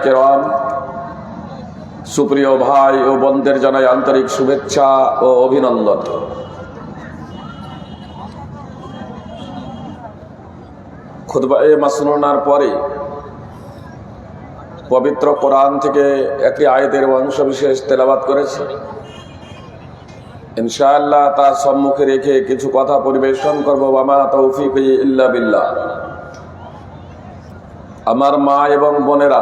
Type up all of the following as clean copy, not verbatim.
কেরাম, সুপ্রিয় ভাই ও বোনদের জানাই আন্তরিক শুভেচ্ছা ও অভিনন্দন। খুতবায়ে মাসনুনার পরে পবিত্র কোরআন থেকে একটি আয়াতের অংশবিশেষ তেলাওয়াত করেছি। ইনশাআল্লাহ তার সম্মুখে রেখে কিছু কথা পরিবেশন করব। ওয়ামা তৌফিকি ইল্লা বিল্লাহ। আমার মা এবং বোনেরা,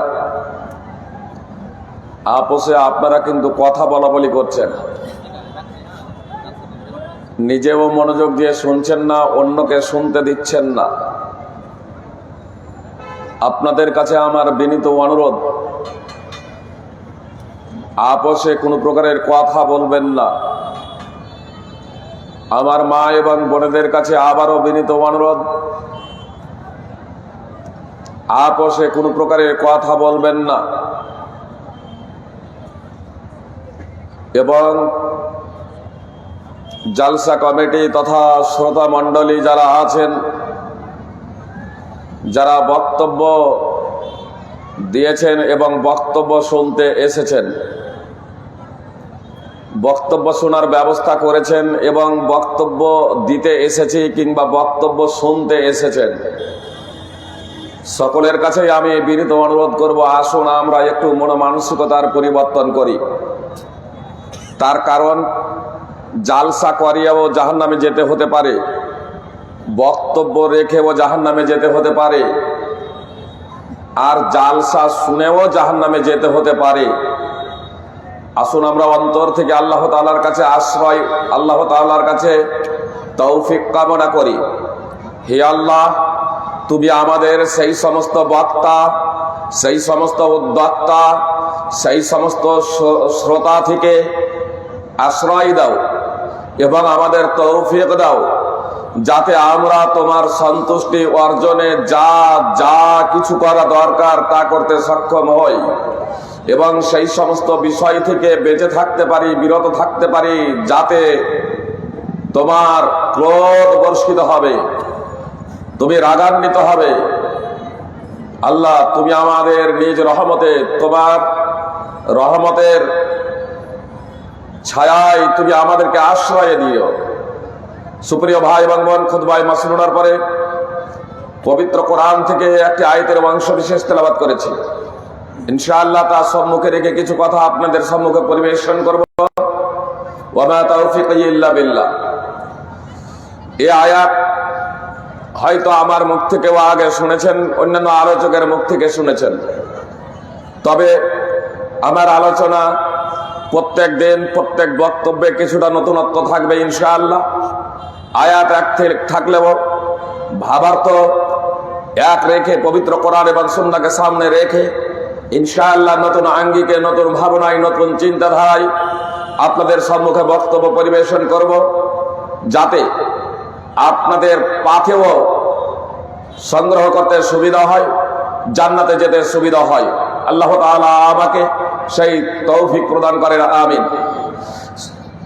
আপোষে আপনারা কিন্তু কথা বলা বলি করছেন, নিজেও মনোযোগ দিয়ে শুনছেন না, অন্যকে শুনতে দিচ্ছেন না। আপনাদের কাছে আমার বিনীত অনুরোধ, আপোষে কোনো প্রকারের কথা বলবেন না। আমার মা এবং বোনেদের কাছে আবারও বিনীত অনুরোধ, আপোষে কোনো প্রকারের কথা বলবেন না। এবং জালসা কমিটি তথা শ্রোতা মণ্ডলী যারা আছেন, যারা বক্তব্য দিয়েছেন এবং বক্তব্য শুনতে এসেছেন, বক্তব্য শোনার ব্যবস্থা করেছেন এবং বক্তব্য দিতে এসেছি কিংবা বক্তব্য শুনতে এসেছেন, সকলের কাছেই আমি বিনীত অনুরোধ করব, আসুন আমরা একটু মনোমানসিকতার পরিবর্তন করি। তার কারণ, জালসা করিয়াও জাহান্নামে যেতে হতে পারে, বক্তব্য রেখেও জাহান্নামে যেতে হতে পারে, আর জালসা শুনেও জাহান্নামে যেতে হতে পারে। আসুন আমরা অন্তর থেকে আল্লাহ তাআলার কাছে আশ্রয়, আল্লাহ তাআলার কাছে তৌফিক কামনা করি। হে আল্লাহ, তুমি আমাদের সেই সমস্ত বক্তা, সেই সমস্ত উদ্যোক্তা, সেই সমস্ত শ্রোতা থেকে আশ্রয় দাও এবং আমাদের তৌফিক দাও, যাতে আমরা তোমার সন্তুষ্টি অর্জনে যা যা কিছু করা দরকার তা করতে সক্ষম হই এবং সেই সমস্ত বিষয় থেকে বেঁচে থাকতে পারি, বিরত থাকতে পারি, যাতে তোমার ক্রোধ বর্ষিত হবে, তুমি রাগান্বিত হবে। আল্লাহ, তুমি আমাদের নিজ রহমতে, তোমার রহমতের ছায়ায় তুমি আমাদেরকে আশ্রয় দিও। সুপ্রিয় ভাই এবং বোন, খুতবায়ে মাসনুনার পরে পবিত্র কোরআন থেকে একটি আয়াতের অংশ বিশেষ তেলাওয়াত করেছি। ইনশাআল্লাহ তার সম্মুখে রেখে কিছু কথা আপনাদের সম্মুখে পরিবেশন করব। ওয়ামা তাওফিকি ইল্লা বিল্লাহ। এই আয়াত হয়তো আমার মুখ থেকেও আগে শুনেছেন, অন্যান্য আলোচকের মুখ থেকে শুনেছেন, তবে আমার আলোচনা প্রত্যেক দিন প্রত্যেক বক্তব্যে কিছুটা নতুনত্ব থাকবে ইনশাআল্লাহ। আয়াত এক থাকলেও ভাবার্থ এক রেখে, পবিত্র কোরআন এবং সুন্নাহকে সামনে রেখে ইনশাআল্লাহ নতুন আঙ্গিকে, নতুন ভাবনায়, নতুন চিন্তাধারায় আপনাদের সম্মুখে বক্তব্য পরিবেশন করব, যাতে আপনাদের পাথেও সংগ্রহ করতে সুবিধা হয়, জান্নাতে যেতে সুবিধা হয়। আল্লাহ তাআলা আমাকে সেই তৌফিক প্রদান করেন, আমিন।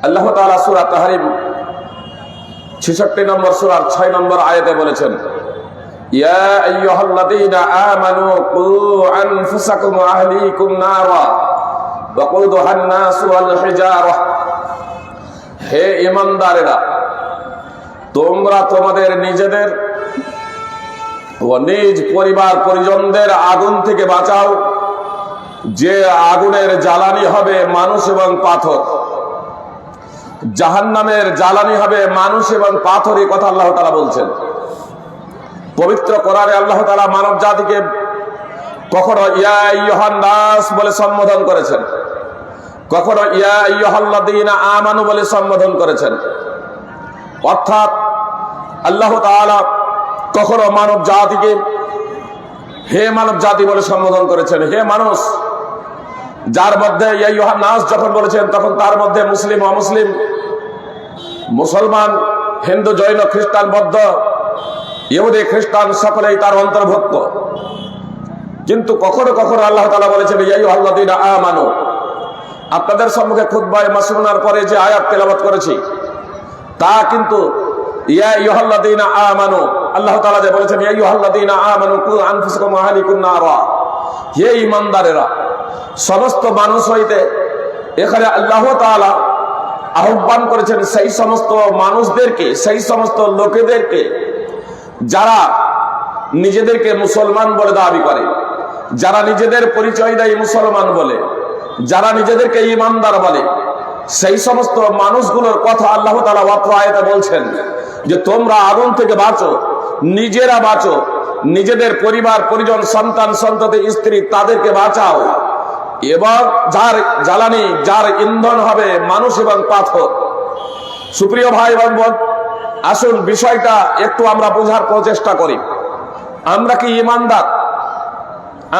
আল্লাহ তাআলা সূরা তাহরিম 66 নম্বর সূরার 6 নম্বর আয়াতে বলেছেন, ইয়া আইয়ুহাল্লাযীনা আমানু কু আনফুসাকুম ওয়া আহলিকুম নারা ওয়াকুদুহান নাসু ওয়াল হিজারা। হে ঈমানদারেরা, তোমরা তোমাদের নিজেদের ও নিজ পরিবার পরিজনদের আগুন থেকে বাঁচাও, যে আগুনের জ্বালানি হবে মানুষ এবং পাথর। জাহান্নামের জ্বালানি হবে মানুষ এবং পাথর, এই কথা আল্লাহ তাআলা বলছেন। পবিত্র কোরআনে আল্লাহ তাআলা মানব জাতিকে কখনো ইয়া আইয়ুহান নাস বলে সম্বোধন করেছেন, কখনো ইয়া আইয়ুহাল্লাযীনা আমানু বলে সম্বোধন করেছেন। অর্থাৎ আল্লাহ তাআলা কখনো মানব জাতিকে হে মানব জাতি বলে সম্বোধন করেছেন, হে মানুষ। যার মধ্যে ইয়া আইয়ুহান নাস যখন বলেছেন, তখন তার মধ্যে মুসলিম, অমুসলিম, মুসলমান, হিন্দু, জৈন, খ্রিস্টান, বৌদ্ধ, ইহুদি, খ্রিস্টান সকলেই তার অন্তর্ভুক্ত। কিন্তু কখনো কখনো আল্লাহ তাআলা বলেছেন ইয়া আইয়ুহাল্লাযীনা আমানু। আপনাদের সম্মুখে খুতবায়ে মাসনুনার পরে যে আয়াত তেলাওয়াত করেছি, তা কিন্তু ইয়া আইয়ুহাল্লাযীনা আমানু, আল্লাহ তাআলা যে বলেছেন ইয়া আইয়ুহাল্লাযীনা আমানু কু আনফুসাকুম ওয়া আহলিকুম নারা, হে ঈমানদারেরা, সমস্ত মানুষ হইতে এখানে আল্লাহ তাআলা আহ্বান করেছেন সেই সমস্ত মানুষদেরকে, সেই সমস্ত লোকেদেরকে যারা নিজেদেরকে মুসলমান বলে দাবি করে, যারা নিজেদের পরিচয় দেয় মুসলমান বলে, যারা নিজেদেরকে ঈমানদার বলে, সেই সমস্ত মানুষগুলোর কথা আল্লাহ তাআলা অত্র আয়াতে বলছেন যে তোমরা আগুন থেকে বাঁচো, নিজেরা বাঁচো, নিজেদের পরিবার পরিজন সন্তান সন্ততি স্ত্রী তাদেরকে বাঁচাও, এবং যার জ্বালানি যার ইন্ধন হবে মানুষ এবং পাথর। সুপ্রিয় ভাই এবং বোন, আসুন বিষয়টা একটু আমরা বোঝার প্রচেষ্টা করি। আমরা কি ঈমানদার?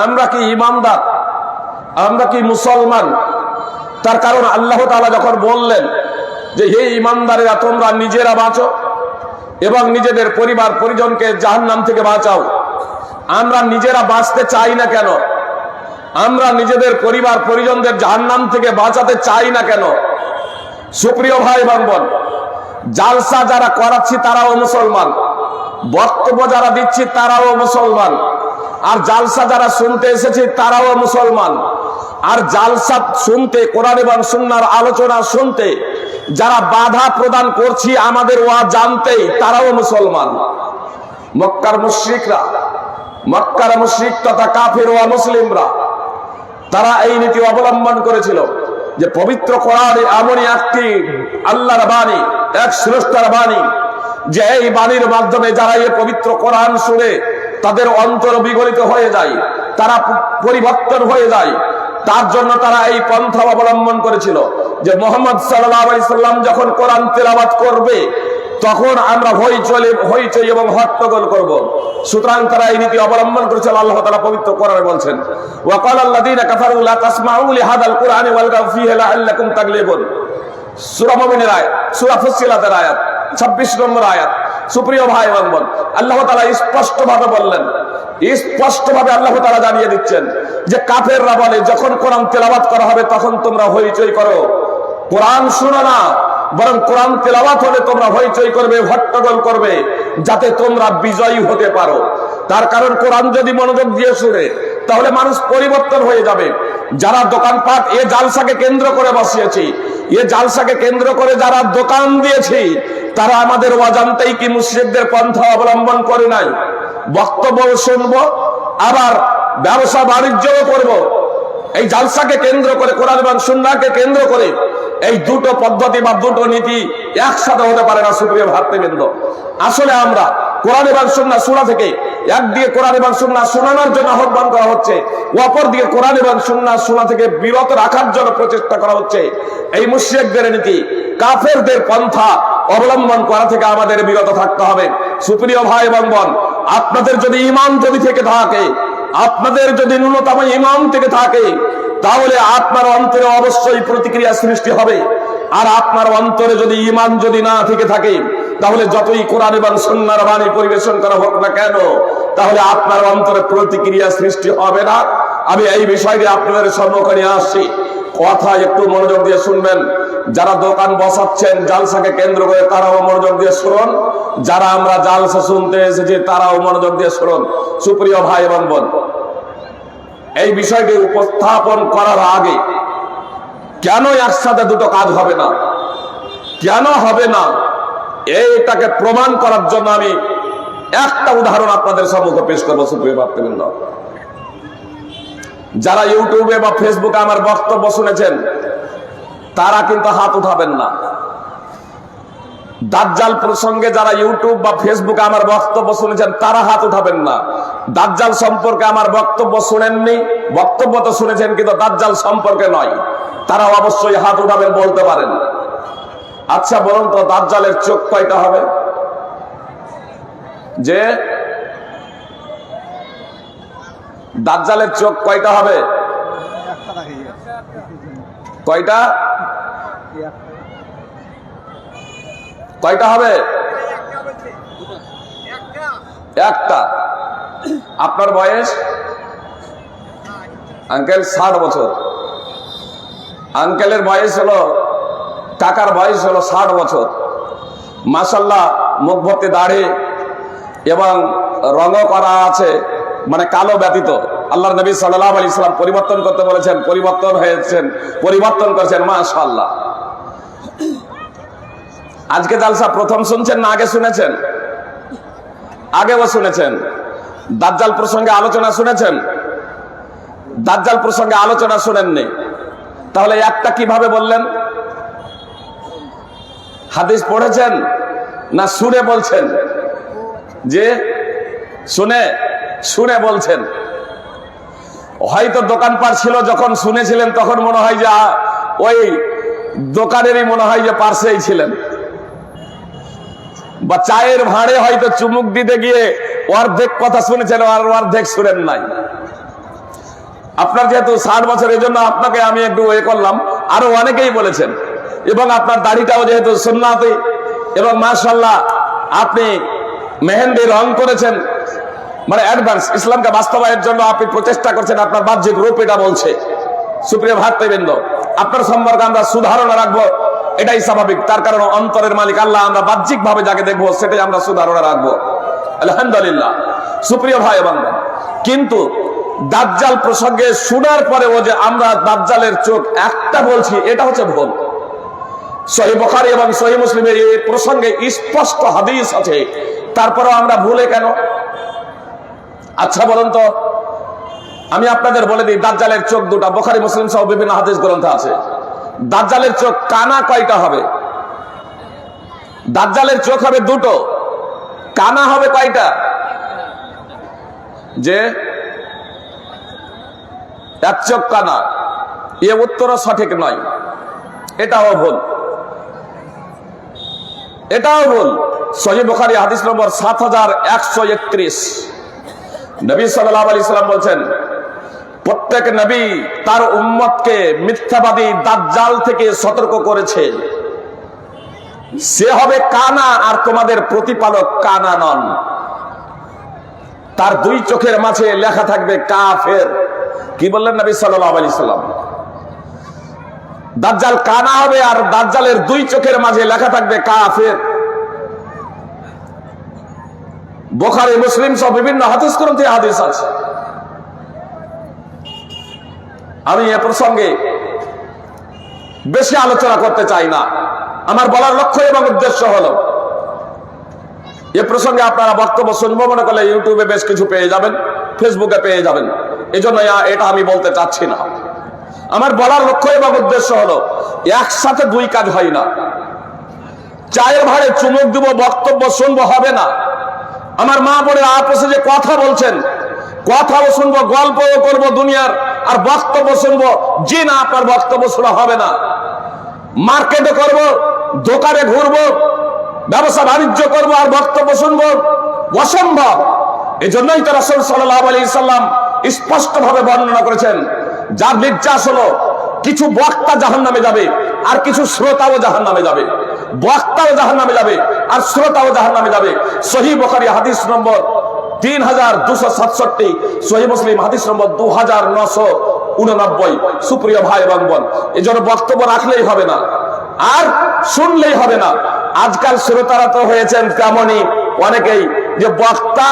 আমরা কি ঈমানদার? আমরা কি মুসলমান? তার কারণ আল্লাহ তাআলা যখন বললেন যে হে ঈমানদারেরা তোমরা নিজেরা বাঁচো এবং নিজেদের পরিবার পরিজনকে জাহান্নাম থেকে বাঁচাও, আমরা নিজেরা বাঁচতে চাই না কেন? আমরা নিজেদের পরিবার পরিজনদের জাহান্নাম থেকে বাঁচাতে চাই না কেন? সুপ্রিয় ভাই এবং বোন, জালসা যারা করাচ্ছি তারাও মুসলমান, বক্তব্য যারা দিচ্ছি তারাও মুসলমান, আর জালসা যারা শুনতে এসেছি তারাও মুসলমান, আর জালসা শুনতে, কোরআন এবং সুন্নাহর আলোচনা শুনতে যারা বাধা প্রদান করছি আমাদের ওয়াজ জানতেই তারাও মুসলমান। মক্কার মুশরিক তথা কাফির ওয়া মুসলিমরা তারা এই নীতি অবলম্বন করেছিল যে পবিত্র কোরআনে এমনই একটি আল্লাহর বাণী, এক স্রষ্টার বাণী, যে এই বাণীর মাধ্যমে যারা এই পবিত্র কোরআন শুনে তাদের অন্তর বিগলিত হয়ে যায়, তারা পরিবর্তন হয়ে যায়, তার জন্য তারা এই পন্থা অবলম্বন করেছিল যে মুহাম্মদ সাল্লাল্লাহু আলাইহি সাল্লাম যখন কোরআন তেলাওয়াত করবে তখন আমরা হইচই এবং হট্টগোল করব। সুতরাং তারা এই নীতি অবলম্বন করেছিল। আল্লাহ তাআলা পবিত্র কোরআনে বলছেন ওয়া ক্বালাল্লাযীনা কাফারু লা তাসমাউ লিহাদাল কুরআনি ওয়ালগাউ ফীহি লাআল্লাকুম তাগলিবুন। সূরা মুমিনের আয়াত, সূরা ফুসসিলাতের আয়াত 26 নম্বর আয়াত। সুপ্রিয় ভাই এবং বোন, আল্লাহ তাআলা স্পষ্টভাবে বললেন, স্পষ্টভাবে আল্লাহ তাআলা জানিয়ে দিচ্ছেন যে কাফেররা বলে যখন কোরআন তেলাওয়াত করা হবে তখন তোমরা হইচই করো, কোরআন শুনো না, বরং কোরআন তেলাওয়াত হলে তোমরা হইচই করবে, হট্টগোল করবে, যাতে তোমরা বিজয়ী হতে পারো। তার কারণ কোরআন যদি মনোযোগ দিয়ে শুনে তাহলে মানুষ পরিবর্তন হয়ে যাবে। যারা দোকানপাট এ জালসাকে কেন্দ্র করে বসিয়েছি, এ জালসাকে কেন্দ্র করে যারা দোকান দিয়েছি, তারা আমাদের অজান্তেই কি মুশরিকদের পন্থা অবলম্বন করে নাই? বক্তব্য শুনবো, আবার ব্যবসা বাণিজ্যও করবো। এই জালসাকে কেন্দ্র করে, কোরআন এবং সুন্নাহকে কেন্দ্র করে এই দুটো পদ্ধতি বা দুটো নীতি একসাথে হতে পারে না। সুপ্রিয় ভাতৃবৃন্দ, আসলে আমরা কোরআন এবং সুন্নাহ শোনা থেকে একদিকে কোরআন এবং সুন্নাহ শোনানোর জন্য আহ্বান করা হচ্ছে, অপরদিকে কোরআন এবং সুন্নাহ শোনা থেকে বিরত রাখার জন্য প্রচেষ্টা করা হচ্ছে। এই মুশরিকদের নীতি, কাফেরদের পন্থা অবলম্বন করা থেকে আমাদের বিরত থাকতে হবে। সুপ্রিয় ভাই এবং বোন, আপনাদের যদি ঈমান থেকে থাকে, আপনাদের যদি ন্যূনতম ঈমান থেকে থাকে, তাহলে আপনার অন্তরে অবশ্যই প্রতিক্রিয়া সৃষ্টি হবে। আর আপনার অন্তরে যদি ঈমান না থেকে থাকে, তাহলে যতই কোরআন এবং সুন্নাহর বাণী পরিবেশন করা হোক না কেন, তাহলে আপনার অন্তরে প্রতিক্রিয়া সৃষ্টি হবে না। আমি এই বিষয়টি আপনাদের সম্মুখে নিয়ে আসছি, কথা একটু মনোযোগ দিয়ে শুনবেন। যারা দোকান বসাচ্ছেন জালসাকে কেন্দ্র করে তারাও মনোযোগ দিয়ে শুনুন, যারা আমরা জালসা শুনতে এসেছি তারাও মনোযোগ দিয়ে শুনুন। সুপ্রিয় ভাই এবং বোন, এই বিষয়টি উপস্থাপন করার আগে কেন একসাথে দুটো কাজ হবে না, কেন হবে না, এইটাকে প্রমাণ করার জন্য আমি একটা উদাহরণ আপনাদের সম্মুখে পেশ করবো। সুপ্রিয় ভাতৃবৃন্দ, যারা ইউটিউবে বা ফেসবুকে আমার বক্তব্য শুনেছেন তারা কিন্তু হাত উঠাবেন না। দাজ্জাল প্রসঙ্গে যারা ইউটিউব বা ফেসবুকে আমার বক্তব্য শুনেছেন তারা হাত উঠাবেন না। দাজ্জাল সম্পর্কে আমার বক্তব্য শুনেননি, বক্তব্য তো শুনেছেন কিন্তু দাজ্জাল সম্পর্কে নয়, তারা অবশ্যই হাত উঠাবেন, বলতে পারেন। আচ্ছা বলুন তো, দাজ্জালের চোখ কয়টা হবে? যে দাজ্জালের চোখ কয়টা হবে? কয়টা? কয়টা হবে? একটা। আপনার বয়স? আঙ্কেল 60 বছর। আঙ্কেলের বয়স হলো, কাকার বয়স হলো 60 বছর। মাশাআল্লাহ, মুখ ভর্তি দাড়ি এবং রঙও করা আছে, মানে কালো ব্যতীত আল্লাহর নবী সাল্লাল্লাহু আলাইহি সাল্লাম পরিবর্তন করতে বলেছেন, পরিবর্তন হয়েছেন, পরিবর্তন করেছেন, মাশাআল্লাহ। আজকে জালসা প্রথম শুনছেন না আগে শুনেছেন? আগেও শুনেছেন। দাজ্জাল প্রসঙ্গে আলোচনা শুনেছেন? দাজ্জাল প্রসঙ্গে আলোচনা শুনেননি, তাহলে একটা কিভাবে বললেন? হাদিস পড়েছেন না শুনে বলছেন? যে শুনে শুনে বলছেন। হয়তো দোকানপাট ছিল, যখন শুনেছিলেন তখন মনে হয় যে ওই দোকানেরই মনে হয় যে পার্শ্বেই ছিলেন, বা চায়ের ভাঁড়ে হয়তো চুমুক দিতে গিয়ে অর্ধেক কথা শুনেছেন আর অর্ধেক শুনেন নাই। আপনার যেহেতু 60 বছর, এই জন্য আপনাকে আমি একটু করলাম, আরো অনেকেই বলেছেন। এবং আপনার দাড়িটাও যেহেতু সুন্নাতি, এবং মাশাআল্লাহ আপনি মেহেন্দি রং করেছেন, মানে অ্যাডভান্স ইসলামকে বাস্তবায়নের জন্য আপনি প্রচেষ্টা করছেন, আপনার বাহ্যিক রূপ এটা বলছে। সুপ্রিয় ভাতৃবৃন্দ, আপনার সম্পর্কে আমরা সুধারণা রাখবো, এটাই স্বাভাবিক। তার কারণ অন্তরের মালিক আল্লাহ, আমরা বাহ্যিক ভাবে যাকে দেখবো সেটাই আমরা সুধারণা রাখবো, আলহামদুলিল্লাহ। সুপ্রিয় ভাই এবং কিন্তু দাজ্জাল প্রসঙ্গে শোনার পরেও যে আমরা দাজ্জালের চোখ একটা বলছি, এটা হচ্ছে ভুল। সহিহ বুখারী এবং সহিহ মুসলিমের এই প্রসঙ্গে স্পষ্ট হাদিস আছে, তারপরেও আমরা ভুলে কেন? আচ্ছা বলুন তো, আমি আপনাদের বলে দিই, দাজ্জালের চোখ দুটা, বুখারী মুসলিম সহ বিভিন্ন হাদিস গ্রন্থে আছে। দাজ্জালের চোখ কানা কয়টা হবে? দাজ্জালের চোখ হবে দুটো, কানা হবে কয়টা? যে এক চোখ কানা, এ উত্তরও সঠিক নয়, এটাও ভুল, এটাও ভুল। সহিহ বুখারী হাদিস নম্বর 7131, নবী সাল্লাল্লাহু আলাইহি সাল্লাম বলছেন, প্রত্যেক নবী তার উম্মতকে মিথ্যাবাদী দাজ্জাল থেকে সতর্ক করেছে। সে হবে কানা, আর তোমাদের প্রতিপালক কানা নন। তার দুই চোখের মাঝে লেখা থাকবে কাফের। কি বললেন নবী সাল্লাল্লাহু আলাইহি সাল্লাম? দাজ্জাল কানা হবে, আর দাজ্জালের দুই চোখের মাঝে লেখা থাকবে কাফের। বুখারী মুসলিম সহ বিভিন্ন হাদিস গ্রন্থে হাদিস আছে। আমি এ প্রসঙ্গে বেশি আলোচনা করতে চাই না। আমার বলার লক্ষ্য এবং উদ্দেশ্য হলো, এ প্রসঙ্গে আপনারা বক্তব্য শুনবো মনে করলে ইউটিউবে বেশ কিছু পেয়ে যাবেন, ফেসবুকে পেয়ে যাবেন, এই জন্য এটা আমি বলতে চাচ্ছি না। আমার বলার লক্ষ্য এবং উদ্দেশ্য হলো, একসাথে দুই কাজ হয় না। চায়ের ভাড়ে চুমুক দিব, বক্তব্য শুনবো, হবে না। আমার মা বোনের আপসে যে কথা বলছেন, কথাও শুনবো, গল্পও করবো দুনিয়ার, আর বক্তব্য শুনবো, জি না, আপনার বক্তব্য শোনা হবে না। মার্কেটে করব, দোকানে ঘুরবো, ব্যবসা বাণিজ্য করবো, আর বক্তব্য শুনবো, অসম্ভব। এই জন্যই তো রাসূল সাল্লাল্লাহু আলাইহি সাল্লাম স্পষ্ট ভাবে বর্ণনা করেছেন, যার নির্যাস হলো কিছু বক্তা জাহান্নামে যাবে, আর কিছু শ্রোতাও জাহান্নামে যাবে। বক্তাও জাহান্নামে যাবে, আর শ্রোতাও জাহান্নামে যাবে। সহিহ বুখারী হাদিস নম্বর 3267, সহিহ মুসলিম হাদিস নম্বর 2989। সুপ্রিয় ভাই এবং বোন, এই জন্য বক্তব্য রাখলেই হবে না, আর শুনলেই হবে না। আজকাল শ্রোতারা তো হয়েছেন তেমনই অনেকেই, যে বক্তা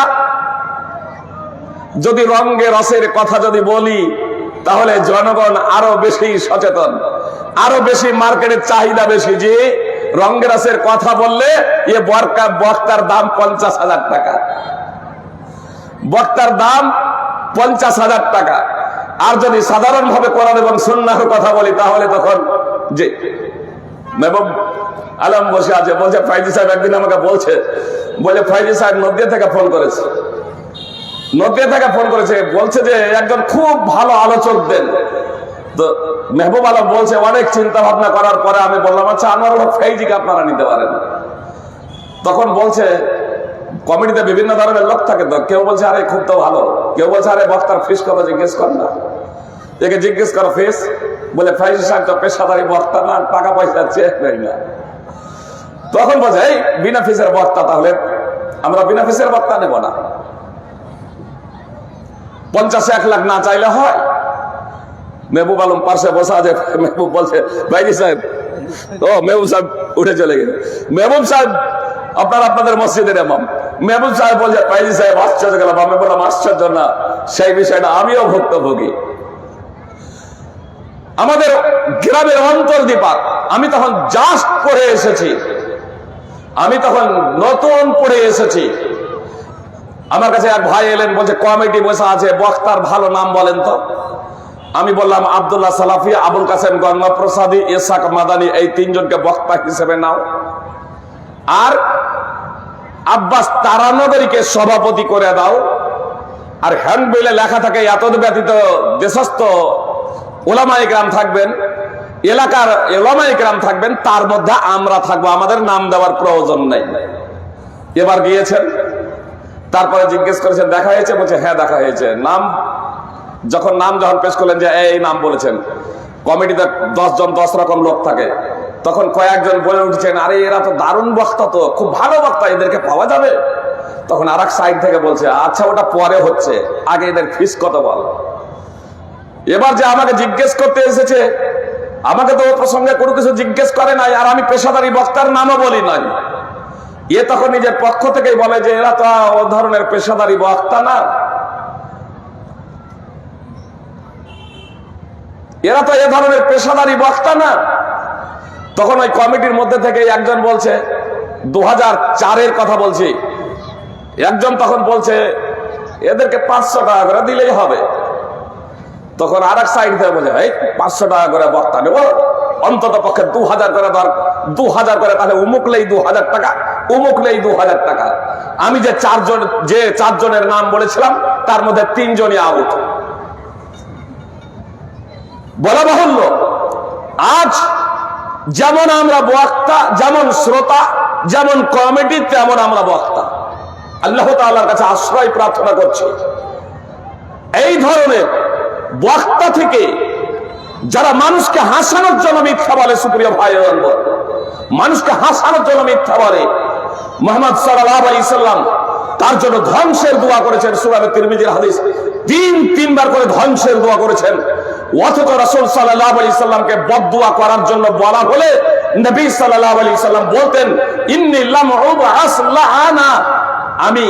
যদি রঙে রসের কথা যদি বলি, তাহলে জনগণ আরো বেশি সচেতন, আরো বেশি মার্কেটের চাহিদা বেশি, যে রঙে রসের কথা বললে এ বক্তার দাম 50,000 টাকা, বক্তার দাম 50,000 টাকা। আর যদি সাধারণ ভাবে কোরআন এবং সুন্নাহর কথা বলি, তাহলে তখন যে মেহবুব আলম বসে আছে, বলছে ফাইজি সাহেব একদিন আমাকে বলছে, ফাইজি সাহেব নদিয়া থেকে ফোন করেছে, নদিয়া থেকে ফোন করেছে, বলছে যে একজন খুব ভালো আলোচক দেন। তো মেহবুব আলম বলছে, অনেক চিন্তা ভাবনা করার পরে আমি বললাম, আচ্ছা আমার ফাইজিকে আপনারা নিতে পারেন। তখন বলছে, কমিটিতে বিভিন্ন ধরনের লোক থাকে, তো কেউ বলছে আরে খুব তো ভালো, কেউ বলছে আরে বক্তার ফিস কত জিজ্ঞেস কর না, একে জিজ্ঞেস করো ফিস। বলে ফাইজি সাহেব তো পেশাদারি বক্তা না, টাকা পয়সা চেয়ে নেই না। তখন বলছে, এই বিনা ফিসের বক্তা, তাহলে আমরা বিনা ফিসের বক্তা নেব না। 50-1 লাখ না চাইলে হয়? মেহবুব আলম পাশে বসা আছে, মেহবুব বলছে ভাইজি সাহেব, ও মেহবুব সাহেব উঠে চলে গেল। মেহবুব সাহেব আপনাদের মসজিদের ইমাম, মেহবুব সাহেব বলছে ভাইজি সাহেব আশ্চর্য গেলাম। আমি বললাম আশ্চর্য না, সেই বিষয়টা আমিও ভুক্তভোগী। আমাদের গ্রামের অন্তর্দ্বীপার আমি তখন জাস্ট পড়ে এসেছি, আমি তখন নতুন পড়ে এসেছি। আমার কাছে এক ভাই এলেন, বলছে কমিটি বসে আছে, বক্তার ভালো নাম বলেন তো। আমি বললাম আব্দুল্লাহ সালাফি, আবুল কাসেম গঙ্গা প্রসাদী, ইসাক মাদানী, এই তিনজনকে বক্তা হিসেবে নাও, আর আব্বাস তারানগরীকে সভাপতি করে দাও, আর হ্যান্ডবিলে লেখা থাকে এত ব্যতীত দেশস্থ ওলামায়ে কেরাম থাকবেন, এলাকার ওলামায়ে কেরাম থাকবেন, তার মধ্যে আমরা থাকবো, আমাদের নাম দেওয়ার প্রয়োজন নেই। এবার গিয়েছেন, তারপরে জিজ্ঞেস করেছেন দেখা হয়েছে, বলছে হ্যাঁ দেখা হয়েছে। যখন পেশ করলেন যে এই নাম বলেছেন, কমিটিতে 10 জন 10 রকম লোক থাকে, তখন কয়েকজন বলে উঠছেন আরে এরা তো দারুণ বক্তা, তো খুব ভালো বক্তা, এদেরকে পাওয়া যাবে। তখন আর এক সাইড থেকে বলছে আচ্ছা ওটা পরে হচ্ছে, আগে এদের ফিস কত বল। এবার যে আমাকে জিজ্ঞেস করতে এসেছে, আমাকে তো ও প্রসঙ্গে কোনো কিছু জিজ্ঞেস করে নাই, আর আমি পেশাদারি বক্তার নামও বলি নাই। এ তখন নিজের পক্ষ থেকেই বলে যে এরা তো ও ধরনের পেশাদারি বক্তা না, এরা তো এ ধরনের পেশাদারি বক্তা না। তখন ওই কমিটির মধ্যে থেকে একজন বলছে 2004-এর কথা বলছি, একজন তখন বলছে এদেরকে 500 টাকা করে দিলেই হবে। তখন আর এক সাইড থেকে বলছে এই 500 টাকা করে বক্তা নেব, অন্তত পক্ষে 2000 করে ধর, 2000 করে, তাহলে উমুক লেই 2000 টাকা, উমুক লেই 2000 টাকা। আমি যে চারজনের নাম বলেছিলাম তার মধ্যে 3 জনই আউট। বলা বাহুল্য, আজ যেমন আমরা বক্তা, যেমন শ্রোতা, যেমন কমিটি, তেমন আমরা বক্তা। আল্লাহ তাআলার কাছে আশ্রয় প্রার্থনা করছি এই ধরনের বক্তা থেকে যারা মানুষকে হাসানোর জন্য মিথ্যা বলে। সুপ্রিয় ভাই ও বোন, মানুষকে হাসানোর জন্য মিথ্যা বলে। মুহাম্মদ সাল্লাল্লাহু আলাইহি সাল্লাম তার জন্য ধ্বংসের দোয়া করেছেন, সূরা তিরমিজির হাদিস, 3 বার করে ধ্বংসের দোয়া করেছেন। অথচ রাসূল সাল্লাল্লাহু আলাইহি সাল্লামকে বদদুয়া করার জন্য বলা হলে নবী সাল্লাল্লাহু আলাইহি সাল্লাম বলতেন ইন্নী লাম উবআস লাআনা, আমি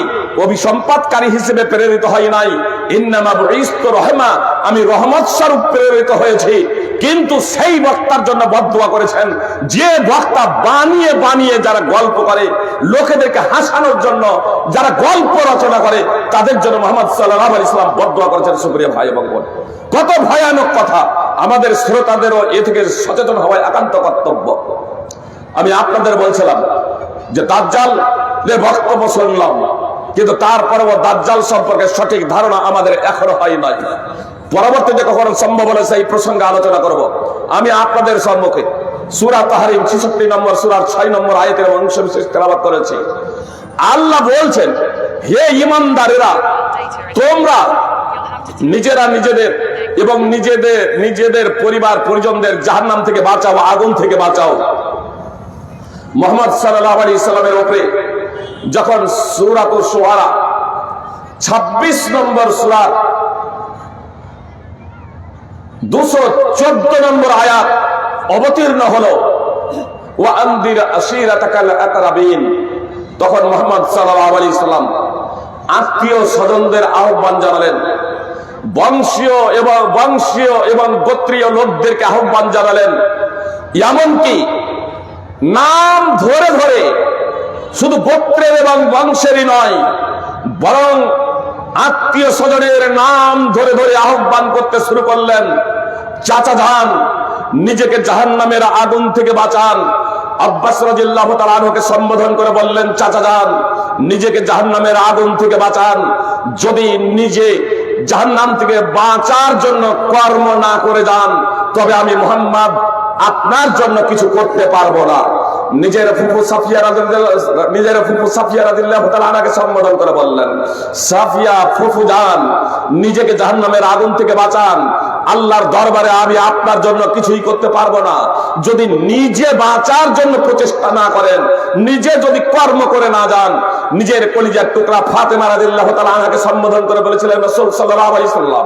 অভিসম্পাদকারী হিসেবে প্রেরিত হই নাই, ইন্নামা বুইসতু রাহমা, আমি রহমত স্বরূপ প্রেরিত হয়েছি। কিন্তু সেই বক্তার জন্য বদদুয়া করেছেন যে বক্তা বানিয়ে বানিয়ে যারা গল্প করে, লোকেদেরকে হাসানোর জন্য যারা গল্প রচনা করে, তাদের জন্য মুহাম্মদ সাল্লাল্লাহু আলাইহি সাল্লাম বদদুয়া করেছেন। সুপ্রিয় ভাই এবং বোন, কত ভয়ানক কথা! আমাদের শ্রোতাদেরও এ থেকে সচেতন হওয়া একান্ত কর্তব্য। আমি আপনাদের বলছিলাম যে দাজ্জালের বক্তব্য শুনলাম, কিন্তু তারপরেও দাজ্জাল সম্পর্কে সঠিক ধারণা আমাদের এখনো হয় নাই। পরবর্তীতে কখনো সম্ভব হলে সেই প্রসঙ্গে আলোচনা করব। আমি আপনাদের সম্মুখে সূরা তাহরিম 66 নম্বর সূরার 6 নম্বর আয়াতের অংশ বিশেষ তেলাওয়াত করেছি। আল্লাহ বলছেন, হে ঈমানদারেরা, তোমরা নিজেরা নিজেদের এবং নিজেদের পরিবার পরিজনদের জাহান্নাম থেকে বাঁচাও, আগুন থেকে বাঁচাও। মুহাম্মদ সাল্লাল্লাহু আলাইহি সাল্লামের উপরে যখন সূরাতুশ শুআরা 26 নম্বর সূরা 214 নম্বর আয়াত অবতীর্ণ হলো, ওয়া আনদির আশীরাতাকাল আকরাবিন, তখন মুহাম্মদ সাল্লাল্লাহু আলাইহি সাল্লাম আত্মীয় স্বজনদের আহ্বান জানালেন, বংশীয় এবং গোত্রীয় লোকদেরকে আহ্বান জানালেন। এমনকি নাম ধরে ধরে, শুধু গোত্রের এবং বংশেরই নয়, বরং আত্মীয় স্বজনের নাম ধরে ধরে আহ্বান করতে শুরু করলেন। চাচা যান, নিজেকে জাহান্নামের আগুন থেকে বাঁচান। আব্বাস রাদিয়াল্লাহু তাআলা আনহুকে সম্বোধন করে বললেন, চাচা যান, নিজেকে জাহান্নামের আগুন থেকে বাঁচান। যদি নিজে জাহান্নাম থেকে বাঁচার জন্য কর্ম না করে যান, তবে আমি মুহাম্মদ আপনার জন্য কিছু করতে পারবো না। নিজের ফুফু সাফিয়া রাদিয়াল্লাহু তাআলা আনহাকে সম্বোধন করে বললেন, সাফিয়া ফুফু যান, নিজেকে জাহান্নামের আগুন থেকে বাঁচান। আল্লাহর দরবারে আমি আপনার জন্য কিছুই করতে পারবো না। যদি নিজে বাঁচার জন্য প্রচেষ্টা না করেন, নিজে যদি কর্ম করে না যান। নিজের কলিজার টুকরা ফাতেমা রাদিয়াল্লাহু তাআলা আনহাকে সম্বোধন করে বলেছিলেন রাসূল সাল্লাল্লাহু আলাইহি সাল্লাম,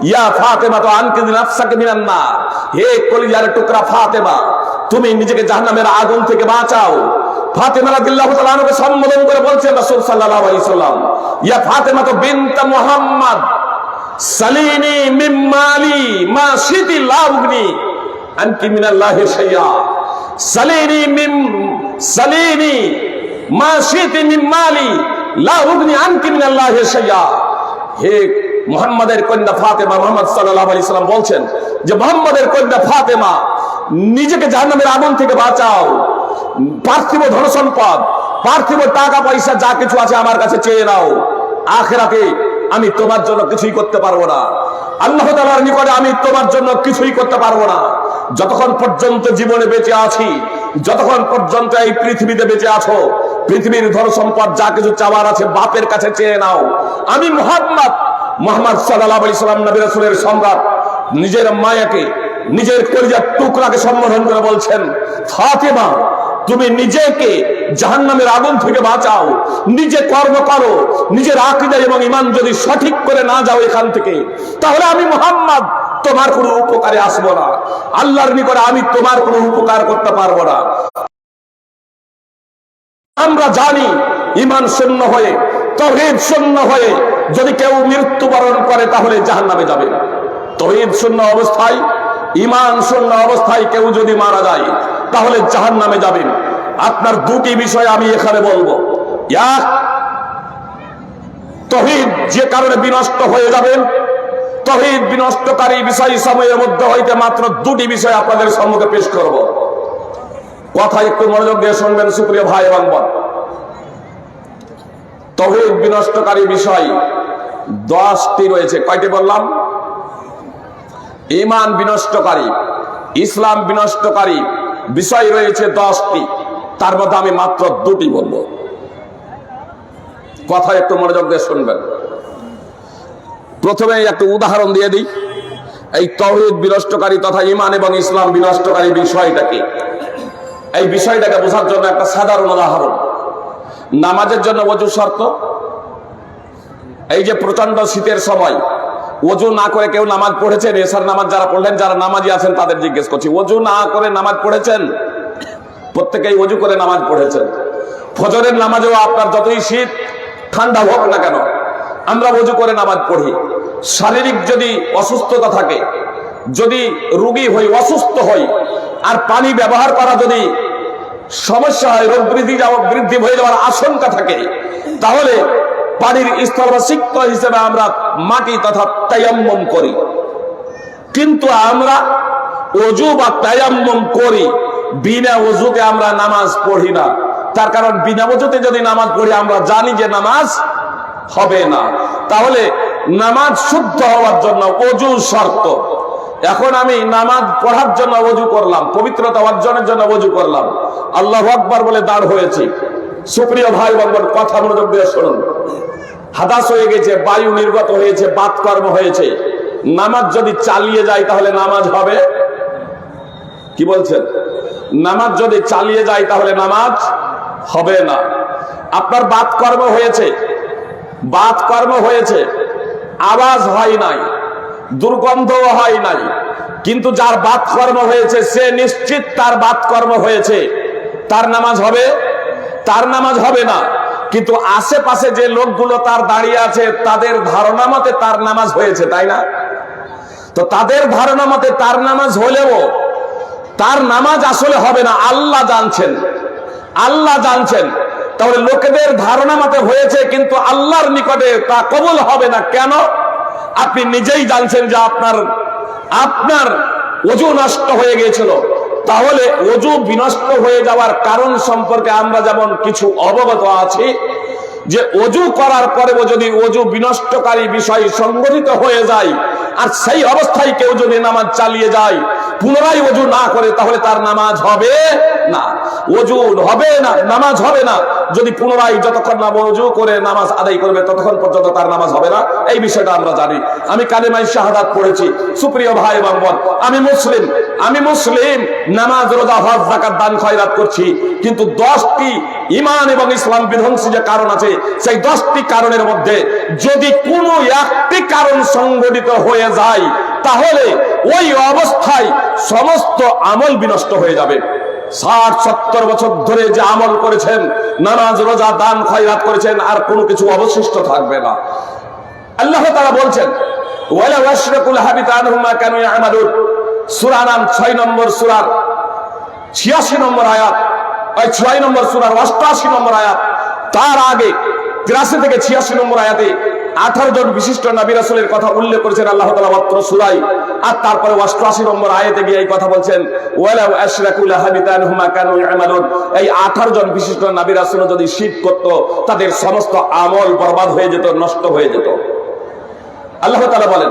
ইয়া ফাতেমা তো আনকিযি নাফসাকা মিনান নার, হে কলিজার টুকরা ফাতেমা, তুমি নিজেকে জাহান্নামের আগুন থেকে বাঁচাও। ফাতেমা রাদিয়াল্লাহু তাআলা আনহাকে সম্বোধন করে বলছেন রাসূল সাল্লাল্লাহু আলাইহি সাল্লাম, ইয়া ফাতেমা তো বিনত মুহাম্মদ, সালিনি মিন মালি মা শিতি লা উগনি আনকি মিনাল্লাহি শাইআ। সালিনি মা শিতি মিন মালি লা উগনি আনকি মিনাল্লাহি শাইআ। হে মুহাম্মাদের কন্যা ফাতেমা, মুহাম্মদ সাল্লাল্লাহু আলাইহি সাল্লাম বলছেন যে মুহাম্মাদের কন্যা ফাতেমা, নিজেকে জাহান্নামের আগুন থেকে বাঁচাও। পার্থিব ধন সম্পদ, পার্থিব টাকা পয়সা যা কিছু আছে আমার কাছে চেয়ে নাও, আখিরাতে আমি তোমার জন্য কিছুই করতে পারবো না। আল্লাহ তাআলার নিকটে আমি তোমার জন্য কিছুই করতে পারবো না। যতক্ষণ পর্যন্ত জীবনে বেঁচে আছি, যতক্ষণ পর্যন্ত এই পৃথিবীতে বেঁচে আছো, পৃথিবীর ধন সম্পদ যা কিছু চাওয়ার আছে বাপের কাছে চেয়ে নাও। আমি মুহাম্মদ সাল্লাল্লাহু আলাইহি সাল্লাম নবী রাসূলের সম্রাট, নিজের মায়াকে, নিজের কলিজার টুকরাকে সম্বোধন করে বলছেন, ফাতেমা তুমি নিজেকে জাহান্নামের আগুন থেকে বাঁচাও, নিজে কর্ম করো। নিজের আকীদা এবং ঈমান যদি সঠিক করে না যাও এখান থেকে, তাহলে আমি মুহাম্মদ তোমার কোনো উপকারে আসবো না। আল্লাহর নিকটে আমি তোমার কোনো উপকার করতে পারবো না। আমরা জানি ঈমান শূন্য হয়ে, তাওহীদ শূন্য হয়ে যদি কেউ মৃত্যুবরণ করে তাহলে জাহান্নামে যাবে। তাওহীদ শূন্য অবস্থায়, ঈমান শূন্য অবস্থায় কেউ যদি মারা যায় তাহলে জাহান্নামে যাবেন। আপনার দুটি বিষয় আমি এখানে বলবো। এক, তাওহীদ যে কারণে বিনষ্ট হয়ে যাবেন, তাওহীদ বিনষ্টকারী বিষয় সময়ের মধ্যে হইতে মাত্র দুটি বিষয় আপনাদের সম্মুখে পেশ করব। কথা একটু মনোযোগ দিয়ে শুনবেন সুপ্রিয় ভাই এবং বোন। তাওহীদ বিনষ্টকারী বিষয় 10টি রয়েছে। কয়টি বললাম? ঈমান বিনষ্টকারী, ইসলাম বিনষ্টকারী বিষয় রয়েছে 10টি, তার মধ্যে আমি মাত্র দুটি বলবো। কথা একটু মনোযোগ দিয়ে শুনবেন। প্রথমে একটা উদাহরণ দিয়ে দিই। এই তাওহীদ বিনষ্টকারী তথা ঈমান এবং ইসলাম বিনষ্টকারী বিষয়টা কি, এই বিষয়টাকে বোঝার জন্য একটা সাধারণ উদাহরণ। নামাজের জন্য ওযু শর্ত। এই যে প্রচন্ড শীতের সময় ওযু না করে কেউ নামাজ পড়েছেন? এশার নামাজ যারা পড়লেন, যারা নামাজি আছেন তাদের জিজ্ঞেস করছি, ওযু না করে নামাজ পড়েছেন? প্রত্যেকেই ওযু করে নামাজ পড়েছেন। ফজরের নামাজেও আপনার যতই শীত ঠান্ডা হোক না কেন, আমরা ওযু করে নামাজ পড়ি। শারীরিক যদি অসুস্থতা থাকে, যদি রোগী হই, অসুস্থ হই, আর পানি ব্যবহার করা যদি সমস্যা হয়, রোগ বৃদ্ধি হয়ে যাওয়ার আশঙ্কা থাকে, তাহলে পানির স্থল বা সিক্ত হিসেবে আমরা মাটি তথা তায়াম্মুম করি। কিন্তু আমরা ওযু বা তায়াম্মুম করি, বিনা ওযুতে আমরা নামাজ পড়ি না। তার কারণ বিনা ওযুতে যদি নামাজ পড়ি আমরা জানি যে নামাজ হবে না। তাহলে নামাজ শুদ্ধ হওয়ার জন্য ওযু শর্ত। এখন আমি নামাজ পড়ার জন্য ওযু করলাম, পবিত্রতা অর্জনের জন্য ওযু করলাম, আল্লাহু আকবার বলে দাঁড় হয়েছি। সুপ্রিয় ভাই বোন, কথা মনোযোগ দিয়ে শুনুন। হাদাস হয়ে গেছে, বায়ু নির্গত হয়েছে, বাতকর্ম হয়েছে, নামাজ যদি চালিয়ে যায় তাহলে নামাজ হবে? কি বলছেন? নামাজ যদি চালিয়ে যায় তাহলে নামাজ হবে না। আপনার বাতকর্ম হয়েছে, বাতকর্ম হয়েছে, আওয়াজ হয় নাই, দুর্গন্ধও হয় নাই, কিন্তু যার বাতকর্ম হয়েছে সে নিশ্চিত তার বাতকর্ম হয়েছে, তার নামাজ হবে? তার নামাজ হবে না। কিন্তু আশেপাশে যে লোকগুলো তার দাঁড়িয়ে আছে তাদের ধারণা মতে তার নামাজ হয়েছে, তাই না? তো তাদের ধারণা মতে তার নামাজ হলেও তার নামাজ আসলে হবে না। আল্লাহ জানছেন, আল্লাহ জানছেন। তাহলে লোকেদের ধারণা মতে হয়েছে, কিন্তু আল্লাহর নিকটে তা কবুল হবে না। কেন? আপনি নিজেই জানছেন যে আপনার ওযু নষ্ট হয়ে গিয়েছিল। তাহলে ওযু বিনষ্ট হয়ে যাওয়ার কারণ সম্পর্কে আমরা যেমন কিছু অবগত আছি, যে ওযু করার পরেও যদি ওযু বিনষ্টকারী বিষয় সংঘটিত হয়ে যায়, আর সেই অবস্থায় কেউ যদি নামাজ চালিয়ে যায়, পুনরায় ওযু না করে, তাহলে তার নামাজ হবে না। ওযু হবে না, নামাজ হবে না। যদি পুনরায় যতক্ষণ না ওযু করে নামাজ আদায় করবে ততক্ষণ পর্যন্ত তার নামাজ হবে না। এই বিষয়টা আমরা জানি। আমি কালেমায়ে শাহাদাত পড়েছি। সুপ্রিয় ভাই এবং বোন, আমি মুসলিম, নামাজ, রোজা, হজ, যাকাত, দান, খয়রাত করছি, কিন্তু 10টি ঈমান এবং ইসলাম বিধ্বংসী যে কারণ আছে, সেই 10টি কারণের মধ্যে যদি কোনো একটি কারণ সংঘটিত হয়ে যায় তাহলে ওই অবস্থায় সমস্ত আমল বিনষ্ট হয়ে যাবে। 60-70 বছর ধরে যে আমল করেছেন, নামাজ, রোজা, দান, খয়রাত করেছেন, আর কোনো কিছু অবশিষ্ট থাকবে না। আল্লাহ তাআলা বলছেন, ওয়ালা ওয়াশরাকু লাহাবিতা আনহুম মা কানু ইয়ামালুন। সূরা নাম 6 নম্বর সূরার 86 নম্বর আয়াত, 6 নম্বর সূরার 88 নম্বর আয়াত। তার আগে 83 থেকে 86 নম্বর আয়াতে 18 জন বিশিষ্ট নবী রাসূলের কথা উল্লেখ করেছেন আল্লাহ তাআলা মাত্র সূরায়। আর তারপরে 88 নম্বর আয়াতে গিয়ে এই কথা বলছেন ওয়ালা আশরাকু লাহাবিতা আনহুম মা কানু ইয়ামালুন। এই 18 জন বিশিষ্ট নবী রাসূল যদি শিরক করত, তাদের সমস্ত আমল বরবাদ হয়ে যেত, নষ্ট হয়ে যেত। আল্লাহ তাআলা বলেন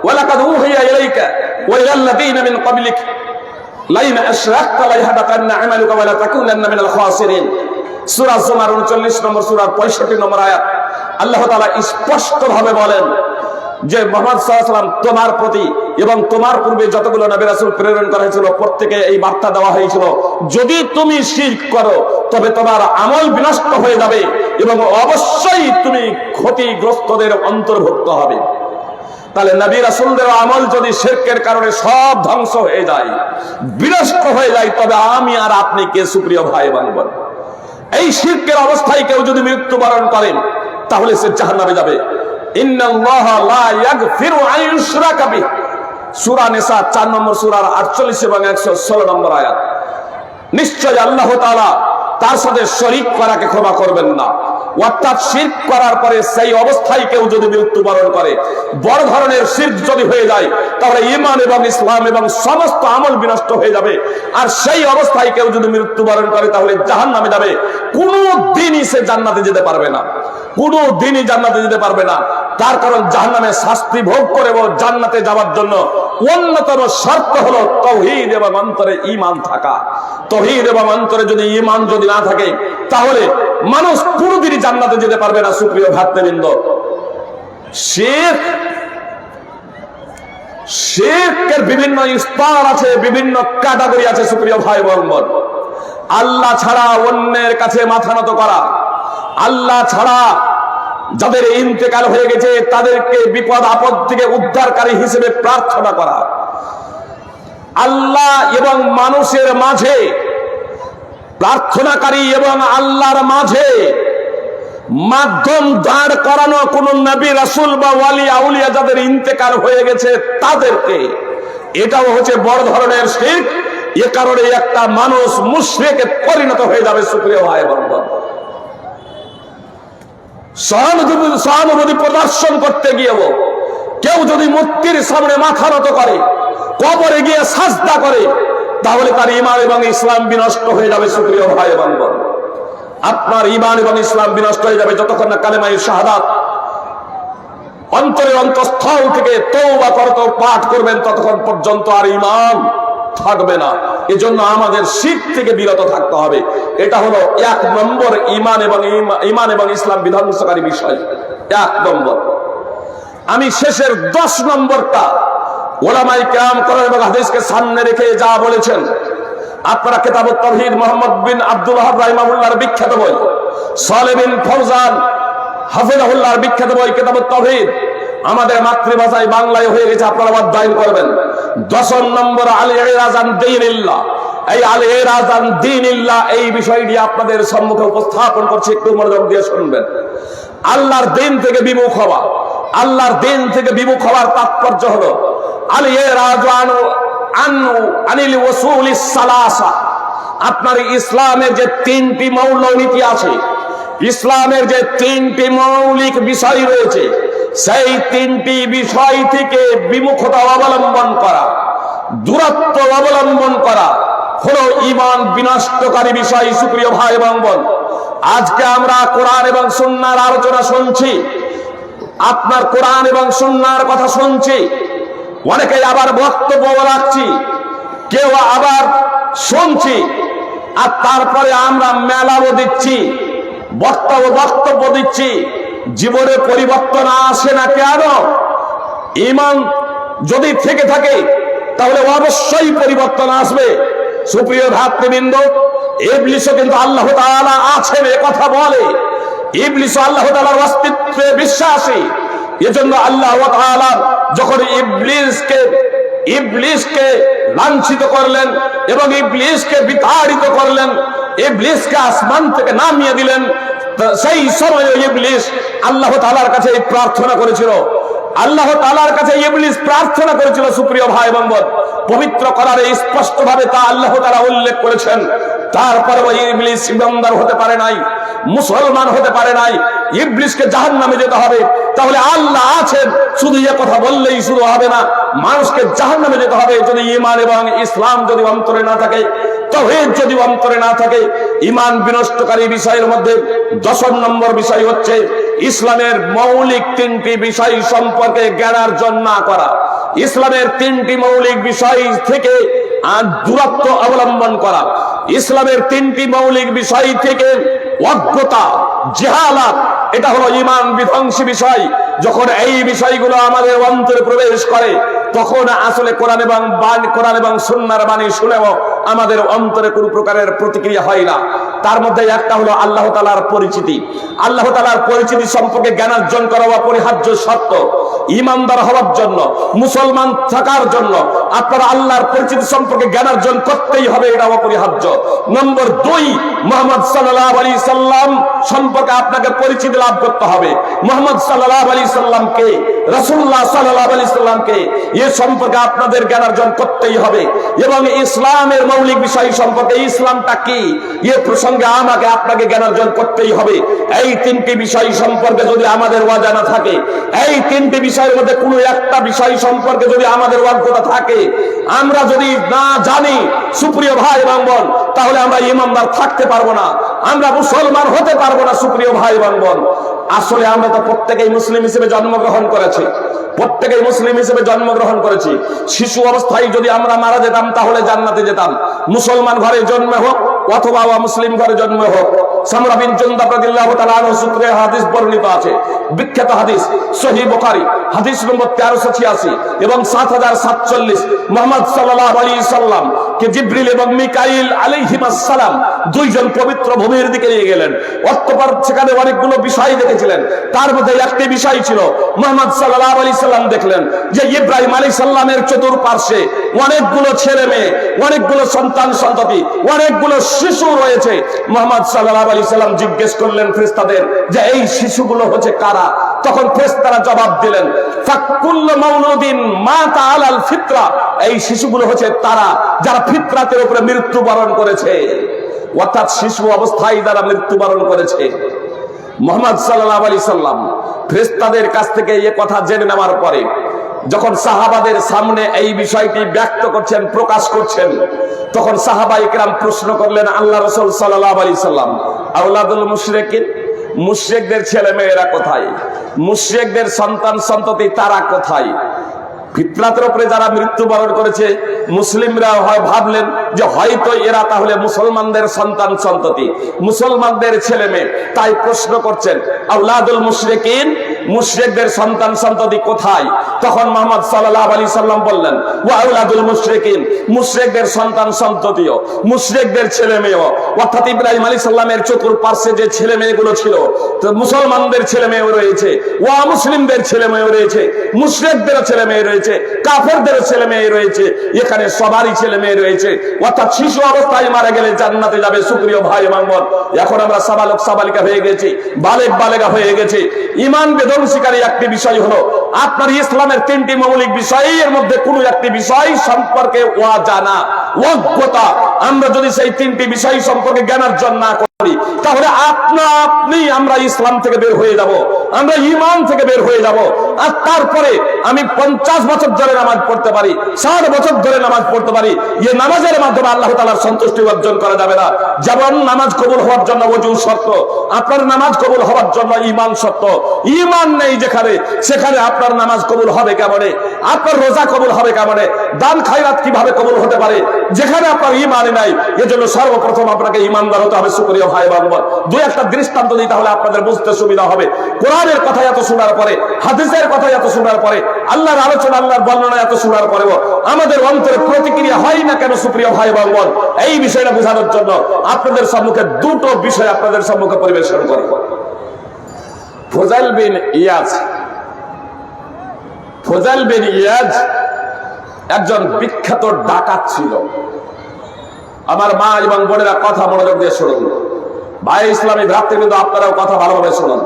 ওয়ালাকাদ উহিয়া ইলাইকা ওয়া ইলাল্লাযীনা মিন ক্বাবলিক লাইন আশরাকতা লাইহাবাতান্না আমালুকা ওয়া লা তাকুনান্না মিনাল খাসিরিন। সূরা জুমার 39 নম্বর সূরার 65 নম্বর আয়াত আল্লাহ তাআলা স্পষ্ট ভাবে বলেন যে মুহাম্মদ সাল্লাল্লাহু আলাইহি ওয়াসাল্লাম তোমার প্রতি এবং তোমার পূর্বে যতগুলো নবী রাসূল প্রেরণ করা হয়েছিল প্রত্যেকে এই বার্তা দেওয়া হয়েছিল, যদি তুমি শিরক করো তবে তোমার আমল বিনষ্ট হয়ে যাবে এবং অবশ্যই তুমি ক্ষতিগ্রস্তদের অন্তর্ভুক্ত হবে। তাহলে নবী রাসূলদের আমল যদি শিরকের কারণে সব ধ্বংস হয়ে যায়, বিনষ্ট হয়ে যায়, তবে আমি আর আপনি কে সুপ্রিয় ভাই বোন? এই শিরকের অবস্থায় কেউ যদি মৃত্যুবরণ করেন তাহলে সে জাহান্নামে যাবে। ইন্নাল্লাহা লা ইয়াগফিরু আন ইউশরাকা বিহি। সূরা নিসা 4 নম্বর সূরার 48 এবং 116 নম্বর আয়াত। নিশ্চয় আল্লাহ তাআলা তার সাথে শরীক করাকে ক্ষমা করবেন না। অর্থাৎ শিরক করার পরে সেই অবস্থায় কেউ যদি মৃত্যুবরণ করে, বড় ধরনের শিরক যদি হয়ে যায়, তাহলে ঈমান এবং ইসলাম এবং সমস্ত আমল বিনষ্ট হয়ে যাবে। আর সেই অবস্থায় কেউ যদি মৃত্যুবরণ করে তাহলে জাহান্নামে যাবে। কোনো দিনই সে জান্নাতে যেতে পারবে না, কোনো দিনই জান্নাতে যেতে পারবে না। তার কারণ জাহান্নামে শাস্তি ভোগ করে জান্নাতে যাওয়ার জন্য অন্যতম শর্ত হলো তাওহীদ এবং অন্তরে ঈমান থাকা। তাওহীদ এবং অন্তরে যদি ঈমান যদি না থাকে তাহলে মানুষ কোনোদিনই জান্নাতে যেতে পারবে না। সুপ্রিয় ভ্রাতৃবৃন্দ, শিরকের বিভিন্ন স্তর আছে, বিভিন্ন ক্যাটাগরি আছে। সুপ্রিয় ভাই বোন, আল্লাহ ছাড়া অন্যের কাছে মাথা নত করা, আল্লাহ ছাড়া যাদের ইন্তেকাল হয়ে গেছে তাদেরকে বিপদ আপদ থেকে উদ্ধারকারী হিসেবে প্রার্থনা করা, আল্লাহ এবং মানুষের মাঝে প্রার্থনাকারী এবং আল্লাহর মাঝে মাধ্যম দাঁড় করানো কোন নবী রাসূল বা ওয়ালি আউলিয়া যাদের ইন্তেকাল হয়ে গেছে তাদেরকে, এটাও হচ্ছে বড় ধরনের শিরক। এ কারণে একটা মানুষ মুশরিকে পরিণত হয়ে যাবে। সুপ্রিয় ভাই বোন, সহানুভূতি প্রদর্শন করতে গিয়েও কেউ যদি মূর্তির সামনে মাথা নত করে, কবরে গিয়ে সাজদা করে, তাহলে তার ঈমান এবং ইসলাম বিনষ্ট হয়ে যাবে। সুপ্রিয় ভাই বোন, আপনার ঈমান এবং ইসলাম বিনষ্ট হয়ে যাবে যতক্ষণ না কালেমায়ে শাহাদাত অন্তরের অন্তঃস্থল থেকে তওবা করতে পাঠ করবেন, ততক্ষণ পর্যন্ত আর ঈমান থাকবে না। এজন্য আমাদের শিরক থেকে বিরত থাকতে হবে। এটা হলো 1 নম্বর ঈমান এবং ইসলাম বিধ্বংসকারী বিষয়। 1 নম্বর। আমি শেষের 10 নম্বরটা উলামায়ে কেরাম কোরআন এবং হাদিসকে সামনে রেখে যা বলেছেন, আপনারা কিতাবুত তাওহীদ মুহাম্মদ বিন আব্দুল ওয়াহাব রাহিমাহুল্লাহর বিখ্যাত বই, সালেহ বিন ফৌজান হাফিজাহুল্লাহর বিখ্যাত বই কিতাবুত তাওহীদ আমাদের মাতৃভাষায় বাংলায় হয়ে গেছে, আপনারা অধ্যয়ন করবেন। 10 নম্বর আল ইরাজ আন দীনিল্লাহ। এই আল ইরাজ আন দীনিল্লাহ এই বিষয়টি আপনাদের সম্মুখে উপস্থাপন করছি, একটু মনোযোগ দিয়ে শুনবেন। আল্লাহর দ্বীন থেকে বিমুখ হওয়া, আল্লাহর দ্বীন থেকে বিমুখ হওয়ার তাৎপর্য হলো আল ইরাজ আনিল উসুলিস সালাসা। আপনার ইসলামের যে 3টি মৌলনীতি আছে, ইসলামের যে 3টি মৌলিক বিষয় রয়েছে, সেই 3টি বিষয় থেকে বিমুখতা অবলম্বন করা, দূরত্ব অবলম্বন করা হলো ঈমান বিনষ্টকারী বিষয়। সুপ্রিয় ভাই এবং বোন, আজকে আমরা কোরআন এবং সুন্নাহর আলোচনা শুনছি, আপনার কোরআন এবং সুন্নাহর কথা শুনছি, অনেকেই আবার বক্তব্য রাখছি, কেউ আবার শুনছি, আর তারপরে আমরা মেলাও দিচ্ছি, বক্তব্য দিচ্ছি। জীবনে পরিবর্তন আসে না কেন? ঈমান যদি থেকে থাকে তাহলে অবশ্যই পরিবর্তন আসবে। সুপ্রিয় ভ্রাতৃবৃন্দ, ইবলিসও কিন্তু আল্লাহ তাআলা আছেন এ কথা বলে, ইবলিসও আল্লাহ তাআলার অস্তিত্বে বিশ্বাসী। এজন্য আল্লাহ তাআলা যখন ইবলিসকে লাঞ্ছিত করলেন এবং ইবলিসকে বিতাড়িত করলেন, ইবলিসকে আসমান থেকে নামিয়ে দিলেন, সেই সময় ইবলিস আল্লাহ তাআলার কাছে প্রার্থনা করেছিল, আল্লাহ তাআলার কাছে ইবলিস প্রার্থনা করেছিল। সুপ্রিয় ভাই এবং বোন, পবিত্র কোরআনে স্পষ্টভাবে তা আল্লাহ তাআলা উল্লেখ করেছেন। তারপরে ওই ইবলিস ইমানদার হতে পারে নাই, মুসলমান হতে পারে নাই, ইবলিসকে জাহান্নামে যেতে হবে। তাহলে আল্লাহ আছেন শুধু এ কথা বললেই শুধু হবে না, মানুষকে জাহান্নামে যেতে হবে যদি ঈমান এবং ইসলাম যদি অন্তরে না থাকে, তাওহীদ যদি অন্তরে না থাকে। ঈমান বিনষ্টকারী বিষয়ের মধ্যে 10 নম্বর বিষয় হচ্ছে ইসলামের মৌলিক 3টি বিষয় সম্পর্কে জ্ঞানার্জন না করা। ইসলামের 3টি মৌলিক বিষয় থেকে দূরত্ব অবলম্বন করা। ইসলামের 3টি মৌলিক বিষয় থেকে অজ্ঞতা, জাহালাত, এটা হলো ঈমান বিধ্বংসী বিষয়। যখন এই বিষয়গুলো আমাদের অন্তরে প্রবেশ করে, তখন আসলে কোরআন এবং সুন্নাহর বাণী শুনেও আমাদের অন্তরে কোনো প্রকারের প্রতিক্রিয়া হয় না। তার মধ্যে একটা হলো আল্লাহ তাআলার পরিচিতি। আল্লাহ তাআলার পরিচিতি সম্পর্কে জ্ঞানার্জন করা অপরিহার্য শর্ত। ঈমানদার হওয়ার জন্য, মুসলমান থাকার জন্য আপনারা আল্লাহর পরিচিতি সম্পর্কে জ্ঞানার্জন করতেই হবে, এটা অপরিহার্য। নম্বর 2, মুহাম্মদ সাল্লাল্লাহু আলাইহি সাল্লাম সম্পর্কে আপনাকে পরিচিতি লাভ করতে হবে। মুহাম্মদ সাল্লাল্লাহু আলাইহি সাল্লামকে, রাসূলুল্লাহ সাল্লাল্লাহু আলাইহি সাল্লামকে এ সম্পর্কে আপনাদের জ্ঞানার্জন করতেই হবে। এবং ইসলামের মৌলিক বিষয় সম্পর্কে, ইসলামটা কি, এ প্রসঙ্গে আমাকে আপনাকে জ্ঞানার্জন করতেই হবে। এই 3টি বিষয় সম্পর্কে যদি আমাদের অজানা থাকে, এই 3টি বিষয়ের মধ্যে কোনো একটা বিষয় সম্পর্কে যদি আমাদের অজ্ঞতা থাকে, আমরা যদি না জানি, সুপ্রিয় ভাই এবং বোন, তাহলে আমরা ঈমানদার থাকতে পারবো না, আমরা মুসলমান হতে পারবো না। সুপ্রিয় ভাই এবং বোন, আসলে আমরা তো প্রত্যেকেই মুসলিম হিসেবে জন্মগ্রহণ করেছি, প্রত্যেকেই মুসলিম হিসেবে জন্মগ্রহণ করেছি। শিশু অবস্থায় যদি আমরা মারা যেতাম তাহলে জান্নাতে যেতাম, মুসলমান ঘরে জন্ম হোক অথবা মুসলিম ঘরে জন্ম হোক। সামরা বিন জুনদাব রাদিয়াল্লাহু তাআলা আনহু সূত্রে হাদিস বর্ণিত আছে, বিখ্যাত হাদিস, সহিহ বুখারী হাদিস নম্বর 1386 এবং 7047। মুহাম্মদ সাল্লাল্লাহু আলাইহি সাল্লাম কে জিবরিল এবং মিকাইল আলাইহিস সালাম দুইজন পবিত্র ভূমির দিকে নিয়ে গেলেন। অতঃপর সেখানে অনেকগুলো বিষয় দেখেছিলেন। তার মধ্যে একটি বিষয় ছিল, মুহাম্মদ সাল্লাল্লাহু আলাইহি সাল্লাম দেখলেন যে ইব্রাহিম আলাইহিস সালামের চতুর্পার্শ্বে অনেকগুলো ছেলে মেয়ে, অনেকগুলো সন্তান সন্ততি, অনেকগুলো শিশু রয়েছে। মুহাম্মদ সাল্লাল্লাহু আলাইহি সাল্লাম জিজ্ঞেস করলেন ফেরেশতাদের যে এই শিশুগুলো হচ্ছে কারা? তখন ফেরেশতারা জবাব দিলেন, ফাকুল্লু মাউলুদিন মাতা আলাল ফিতরা, এই শিশুগুলো হচ্ছে তারা যারা ফিতরাতের উপরে মৃত্যুবরণ করেছে, অর্থাৎ শিশু অবস্থায় যারা মৃত্যুবরণ করেছে। মুহাম্মদ সাল্লাল্লাহু আলাইহি সাল্লাম ফেরেশতাদের কাছ থেকে এই কথা জেনে নেওয়ার পরে যখন সাহাবাদের সামনে এই বিষয়টি ব্যক্ত করছেন, প্রকাশ করছেন, তখন সাহাবায়ে কেরাম প্রশ্ন করলেন আল্লাহ রাসূল সাল্লাল্লাহু আলাইহি সাল্লাম, আওলাদুল মুশরিকিন, মুশরিকদের ছেলে মেয়েরা কোথায়? মুশরিকদের সন্তান সন্ততি তারা কোথায়? ফিতরাতের উপরে যারা মৃত্যুবরণ করেছে, মুসলিমরা হয় ভাবলেন যে হয়তো এরা তাহলে মুসলমানদের সন্তান সন্ততি, মুসলমানদের ছেলে মেয়ে, তাই প্রশ্ন করছেন আওলাদুল মুশরিকিন, মুশরিকদের সন্তান সন্ততি কোথায়? তখন মুহাম্মদ সাল্লাল্লাহু আলাইহি সাল্লাম বললেন, ওয়া আওলাদুল মুশরিকিন, মুশরিকদের সন্তান সন্ততিও, মুশরিকদের ছেলে মেয়েও, অর্থাৎ ইব্রাহিম আলাইহিস সালামের চতুর্পার্শ্বে যে ছেলে মেয়েগুলো ছিল, তো মুসলমানদের ছেলে মেয়েও রয়েছে, ওয়া মুসলিমদের ছেলে মেয়েও রয়েছে, মুশরিকদের ছেলে মেয়ে রয়েছে, কাফেরদের ছেলে মেয়ে রয়েছে, এখানে সবারই ছেলে মেয়ে রয়েছে। অর্থাৎ শিশু অবস্থায় মারা গেলে জান্নাতে যাবে। সুপ্রিয় ভাই এবং বোন, এখন আমরা সাবালক সাবালিকা হয়ে গেছি, বালেক বালেগা হয়ে গেছে। ঈমান বিধ্বংসীকারী একটি বিষয় হলো আপনার ইসলামের 3টি মৌলিক বিষয়ের মধ্যে কোনো একটি বিষয় সম্পর্কে অজানা, অজ্ঞতা। আমরা যদি সেই 3টি বিষয় সম্পর্কে জ্ঞানার্জন না করি, তাহলে আপনি আমরা ইসলাম থেকে বের হয়ে যাব, আমরা ঈমান থেকে বের হয়ে যাব। আর তারপরে আমি 50 বছর ধরে নামাজ পড়তে পারি, 60 বছর ধরে নামাজ পড়তে পারি, এই নামাজের মাধ্যমে আল্লাহ তাআলার সন্তুষ্টি অর্জন করা যাবে না। যেমন নামাজ কবুল হওয়ার জন্য ওযু শর্ত, আপনার নামাজ কবুল হওয়ার জন্য ঈমান শর্ত। ঈমান নেই যেখানে, সেখানে আপনার নামাজ কবুল হবে কেমনে? আপনার রোজা কবুল হবে কেমনে? দান খায়রাত কিভাবে কবুল হতে পারে যেখানে আপনার ঈমান নাই? এজন্য সর্বপ্রথম আপনাকে ঈমানদার হতে হবে। সুপ্রিয় ভাই বাবা, দুই একটা দৃষ্টান্ত দিই, তাহলে আপনাদের বুঝতে সুবিধা হবে। কোরআনের কথা এত শোনার পরে, হাদিসের কথা এত শোনার পরে, আল্লাহর আলোচনা, আল্লাহর বর্ণনা এত শোনার পরেও আমাদের অন্তরে প্রতিক্রিয়া হয় না কেন? সুপ্রিয় ভাই বাবা, এই বিষয়টা বোঝানোর জন্য আপনাদের সম্মুখে দুটো বিষয় আপনাদের সম্মুখে পরিবেশন করি। ফুজাইল বিন ইয়াজ একজন বিখ্যাত ডাকাত ছিল। আমার মা এবং বোনেরা কথা মনোযোগ দিয়ে শুনুন, ভাই ইসলামী ভ্রাতৃবৃন্দ আপনারাও কথা ভালোভাবে শুনুন।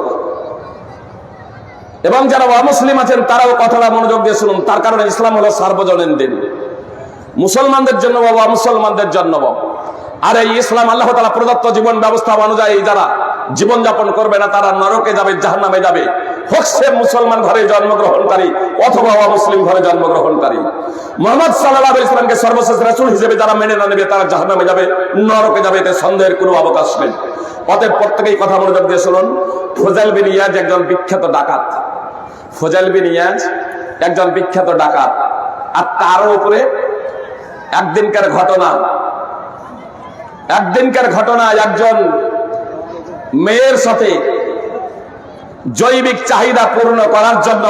এবং যারা অমুসলিম আছেন তারাও কথাটা মনোযোগ দিয়ে শুনুন। তার কারণে ইসলাম হলো সার্বজনীন দিন, মুসলমানদের জন্য বাবা, মুসলমানদের জন্য বাবা। আর এই ইসলাম আল্লাহ তাআলা প্রদত্ত জীবন ব্যবস্থা অনুযায়ী যারা জীবন যাপন করবে না তারা নরকে যাবে, জাহান্নামে যাবে, হোক সে মুসলমান ঘরে জন্মগ্রহণকারী অথবা অমুসলিম ঘরে জন্মগ্রহণকারী। মুহাম্মদ সাল্লাল্লাহু আলাইহি ওয়াসাল্লামকে সর্বশেষ রাসূল হিসেবে যারা মেনে না নেবে তারা জাহান্নামে যাবে, নরকে যাবে, এতে সন্দেহের কোনো অবকাশ নেই। অতএব প্রত্যেকেই কথা মনোযোগ দিয়ে শুনুন। ফুজাইল বিন ইয়াজ একজন বিখ্যাত ডাকাত। ফুজাইল বিন ইয়াজ একজন বিখ্যাত ডাকাত। আর তার উপরে একদিনকার ঘটনা একজন মেয়ের সাথে জৈবিক চাহিদা পূর্ণ করার জন্য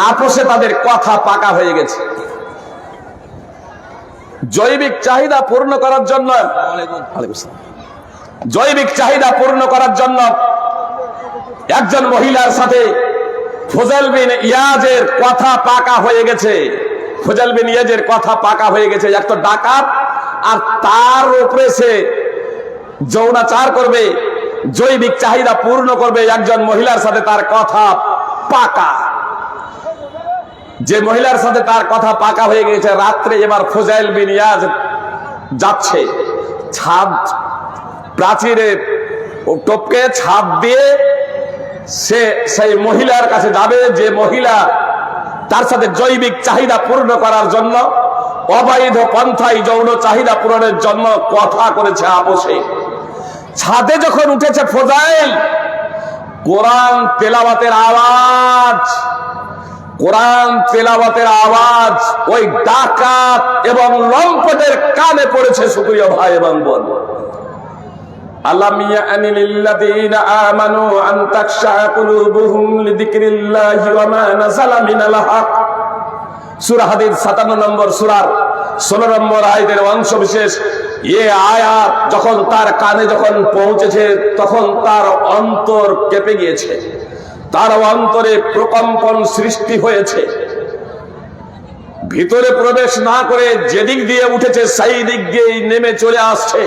আপোষে তাদের কথা পাকা হয়ে গেছে। জৈবিক চাহিদা পূর্ণ করার জন্য একজন মহিলার সাথে ফুজাইল বিন ইয়াজের কথা পাকা হয়ে গেছে। ফুজাইল বিন ইয়াজের কথা পাকা হয়ে গেছে। এক তো ডাকাত, আর তার উপরে সে যৌনাচার করবে, জৈবিক চাহিদা পূর্ণ করবে একজন মহিলার সাথে তার কথা পাকা। যে মহিলার সাথে তার কথা পাকা হয়ে গেছে, রাত্রে এবার ফুজাইল বিন ইয়াজ যাচ্ছে ছাদ প্রাচীরে টপকে ছাদ দিয়ে সে সেই মহিলার কাছে যাবে, যে মহিলা তার সাথে জৈবিক চাহিদা পূর্ণ করার জন্য অবৈধ পন্থায় যৌন চাহিদা পূরণের জন্য কথা করেছে আপোষে। ছাদে যখন উঠেছে ফুজাইল, কোরআন তেলাওয়াতের আওয়াজ ওই ডাকাত এবং লম্পটের কানে পড়েছে। সুপ্রিয় ভাই এবং বোন, আলাম ইয়ানি লিল্লাযীনা আমানু আন তাখশা কুলুবুহুম লিযিকরিল্লাহি ওয়া মা নাযালা মিনাল হক। সূরা হাদীদ 57 নম্বর সূরার 16 নম্বর আয়াতের অংশ বিশেষ। এই আয়াত যখন তার কানে পৌঁছেছে তখন তার অন্তর কেঁপে গিয়েছে, তার অন্তরে প্রকম্পন সৃষ্টি হয়েছে। ভিতরে প্রবেশ না করে যেদিক দিয়ে উঠেছে সেই দিক দিয়েই নেমে চলে আসছে।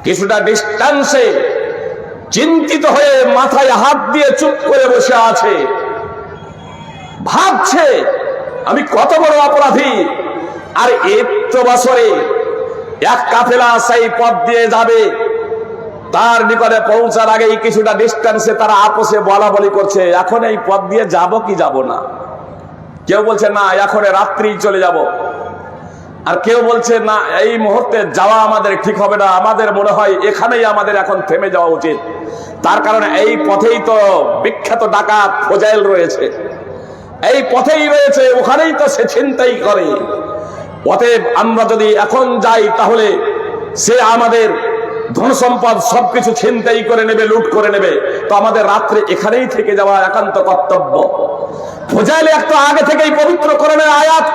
কিছুটা ডিস্টেন্সে চিন্তিত হয়ে মাথায় হাত দিয়ে চুপ করে বসে আছে, ভাবছে আমি কত বড় অপরাধী। আর একটু বছরে এক কাফেলা সেই পথ দিয়ে যাবে, তার নিকটে পৌঁছার আগেই কিছুটা ডিস্টেন্সে তারা আপোষে বলা বলি করছে, এখন এই পথ দিয়ে যাব কি যাব না। কেউ বলছে না এখন রাত্রি চলে যাব, আর কেউ বলছে না এই মুহূর্তে যাওয়া আমাদের ঠিক হবে না, আমাদের মনে হয় এখানেই আমাদের এখন থেমে যাওয়া উচিত। তার কারণে এই পথেই তো বিখ্যাত ডাকাত ফুজাইল রয়েছে, এই পথেই রয়েছে, ওখানেই তো সে ছিনতাই করে। অতএব আমরা যদি এখন যাই তাহলে সে আমাদের ধন সম্পদ সবকিছু ছিনতাই করে নেবে, লুট করে নেবে। তো আমাদের রাত্রে এখানেই থেকে যাওয়া একান্ত কর্তব্য। ফুজাইল একটু আগে থেকেই পবিত্র কোরআনের আয়াত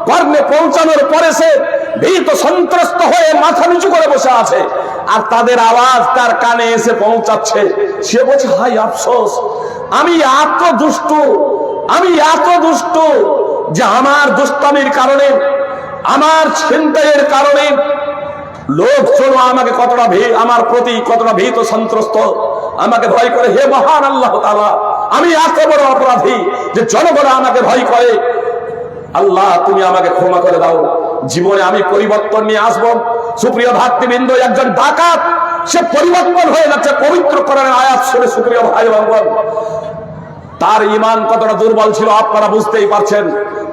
কর্ণে পৌঁছানোর পরে সে ভীত সন্ত্রস্ত হয়ে মাথা নিচু করে বসে আছে, আর তাদের আওয়াজ তার কানে এসে পৌঁছাচ্ছে। সে বলছে হাই আফসোস, আমি এত দুষ্টু যে আমার দুষ্টামির কারণে, আমার ছিনতাইয়ের কারণে লোকজন আমাকে আমার প্রতি কতটা ভীত সন্ত্রস্ত, আমাকে ভয় করে। হে মহান আল্লাহ তাআলা, আমি এত বড় অপরাধী যে জনগণ আমাকে ভয় করে। আল্লাহ তুমি আমাকে ক্ষমা করে দাও, জীবনে আমি পরিবর্তন নিয়ে আসবো। সুপ্রিয় ভাতৃবৃন্দ, একজন ডাকাত সে পরিবর্তন হয়ে যাচ্ছে পবিত্র কোরআনের আয়াত শুনে। সুপ্রিয় ভাই এবং বোন, তার ঈমান কতটা দুর্বল ছিল আপনারা বুঝতেই পারছেন।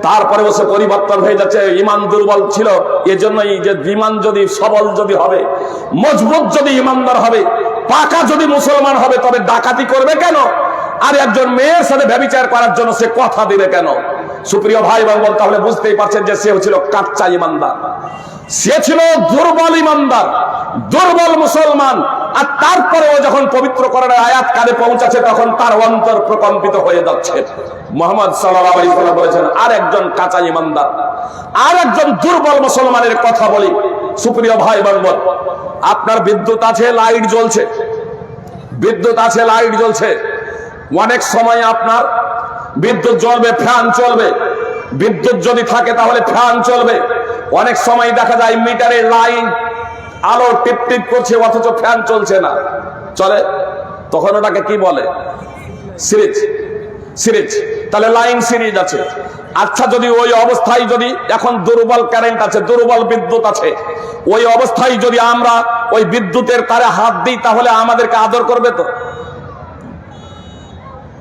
তারপরে সে পরিবর্তন হয়ে যাচ্ছে। ঈমান দুর্বল ছিল, এজন্যই যে ঈমান যদি সবল যদি হবে, মজবুত যদি ঈমানদার হবে, পাকা যদি মুসলমান হবে, তবে ডাকাতি করবে কেন? আর একজন মেয়ের সাথে ব্যভিচার করার জন্য সে কথা দিবে কেন? সুপ্রিয় ভাই এবং বোন, তাহলে বুঝতেই পারছেন যে সে ছিল কাচ্চা ঈমানদার, সে ছিল দুর্বল ঈমানদার, দুর্বল মুসলমান। আর তারপরেও যখন পবিত্র কোরআনের আয়াত কানে পৌঁছাচ্ছে তখন তার অন্তর প্রকম্পিত হয়ে যাচ্ছে। মুহাম্মদ সাল্লাল্লাহু আলাইহি ওয়াসাল্লাম বলেছেন আর একজন কাঁচা ঈমানদার, আর একজন দুর্বল মুসলমানের কথা বলি। সুপ্রিয় ভাই এবং বোন, আপনার বিদ্যুৎ আছে, লাইট জ্বলছে, অনেক সময় আপনার বিদ্যুৎ জ্বলবে, ফ্যান চলবে। বিদ্যুৎ যদি থাকে তাহলে ফ্যান চলবে। অনেক সময় দেখা যায় মিটারের লাইন আলো টিপ টিপ করছে অথচ ফ্যান চলছে না, চলে। তখন ওটাকে কি বলে? সিরিজ সিরিজ, তাহলে লাইন সিরিজ আছে। আচ্ছা, যদি ওই অবস্থায় যদি এখন দুর্বল কারেন্ট আছে, দুর্বল বিদ্যুৎ আছে, ওই অবস্থায় যদি আমরা ওই বিদ্যুতের তারে হাত দিই, তাহলে আমাদেরকে আদর করবে তো?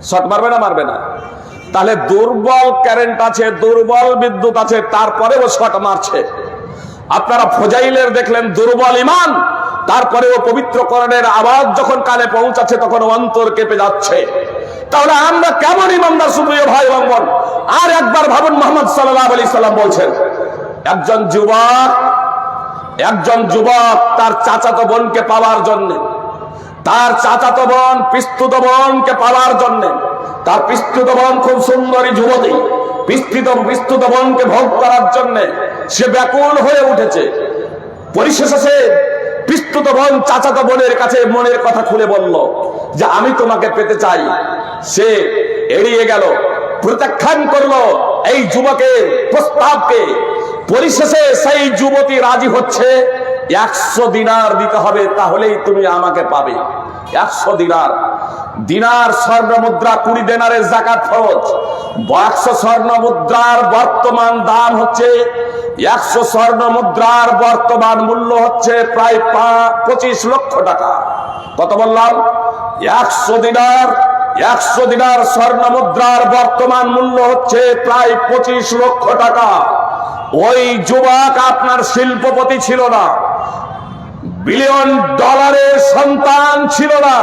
শর্ট মারবে না? মারবে না। তাহলে দুর্বল কারেন্ট আছে, দুর্বল বিদ্যুৎ আছে, তারপরেও শর্ট মারছে। আপনারা ফজাইলের দেখলেন দুর্বল ইমান, তারপরেও পবিত্র কোরআনের আওয়াজ যখন কানে পৌঁছাচ্ছে তখন অন্তর কেঁপে যাচ্ছে। তাহলে আমরা কেমন ইমানদার সুপ্রিয় ভাই এবং বোন? আর একবার ভাবুন, মুহাম্মদ সাল্লাল্লাহু আলাইহি সাল্লাম বলছেন, একজন যুবক তার চাচাতো বোনকে পাওয়ার জন্য, তার চাচাতো বোন পিস্তুত বোনকে পাওয়ার জন্য, তার পিস্তুত বোন খুব সুন্দরী যুবতী, পিস্তুত বোনকে ভোগ করার জন্য সে ব্যাকুল হয়ে উঠেছে। পরিশেষে সে পিস্তুত বোন চাচাতো বোনের কাছে মনের কথা খুলে বলল যে আমি তোমাকে পেতে চাই। সে এড়িয়ে গেল, প্রত্যাখ্যান করলো এই যুবকের প্রস্তাবকে। পরিশেষে সেই যুবতী রাজি হচ্ছে, 100 দিনার দিতে হবে, তাহলেই তুমি আমাকে পাবে। 100 দিনার স্বর্ণ মুদ্রা, 20 দিনারের যাকাত ফরজ। 100 স্বর্ণ মুদ্রার বর্তমান দাম হচ্ছে, 100 স্বর্ণ মুদ্রার বর্তমান মূল্য হচ্ছে প্রায় 25 লক্ষ টাকা। কত বললাম? 100 দিনার স্বর্ণ মুদ্রার বর্তমান মূল্য হচ্ছে প্রায় 25 লক্ষ টাকা। ওই যুবক আপনার শিল্পপতি ছিল না, বিলিয়ন ডলারের সন্তান ছিল না,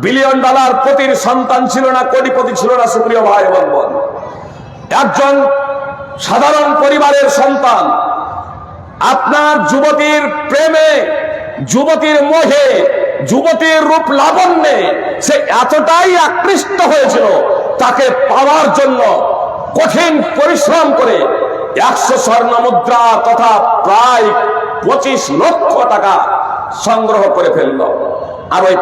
বিলিয়ন ডলার পতির সন্তান ছিল না, কোটিপতি ছিল না সুপ্রিয় ভাই এবং বোন। একজন সাধারণ পরিবারের সন্তান। আপনার যুবতীর প্রেমে, যুবতীর মোহে, যুবতীর রূপ লাবণ্যে সে এতটাই আকৃষ্ট হয়েছিল, তাকে পাওয়ার জন্য কঠিন পরিশ্রম করে 100 স্বর্ণ মুদ্রা তথা প্রায় 25 লক্ষ টাকা সংগ্রহ করে ফেলল। আর ওই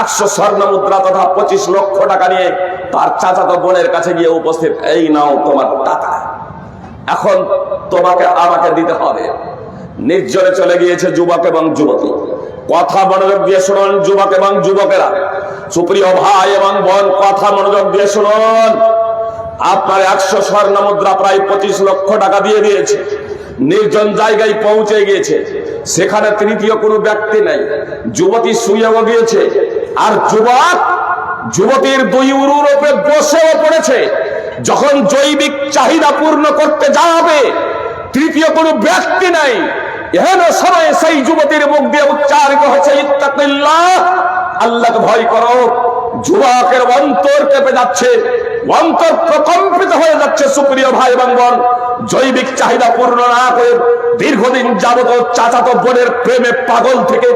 100 স্বর্ণ মুদ্রা তথা 25 লক্ষ টাকা নিয়ে তার চাচাতো বোনের কাছে গিয়ে উপস্থিত, এই নাও তোমার টাকা, এখন তোমাকে আমাকে দিতে হবে। নির্জনে চলে গিয়েছে যুবক এবং যুবতী। কথা মনোযোগ দিয়ে শুনুন যুবক এবং যুবকেরা, সুপ্রিয় ভাই এবং বোন, কথা মনোযোগ দিয়ে শুনুন। আপনার 100 স্বর্ণ মুদ্রা প্রায় 25 লক্ষ টাকা দিয়ে দিয়েছে, নির্জন জায়গায় পৌঁছে গিয়েছে, সেখানে তৃতীয় কোনো ব্যক্তি নাই, যুবতী শুয়েও গিয়েছে, আর যুবতীর 2 উরুর উপরে বসেও পড়েছে। যখন জৈবিক চাহিদা পূর্ণ করতে যাবে, তৃতীয় কোনো ব্যক্তি নাই, এহেন সময়ে সেই যুবতীর মুখ দিয়ে উচ্চারিত হচ্ছে, ইত্তাকিল্লাহ, আল্লাহকে ভয় করো। যুবকের অন্তর কেঁপে যাচ্ছে, অন্তর প্রকম্পিত হয়ে যাচ্ছে সুপ্রিয় ভাই এবং বোন। জৈবিক চাহিদা পূর্ণ না করে দীর্ঘদিন যাবত চাচাতো বোনের প্রেমে পাগল থেকে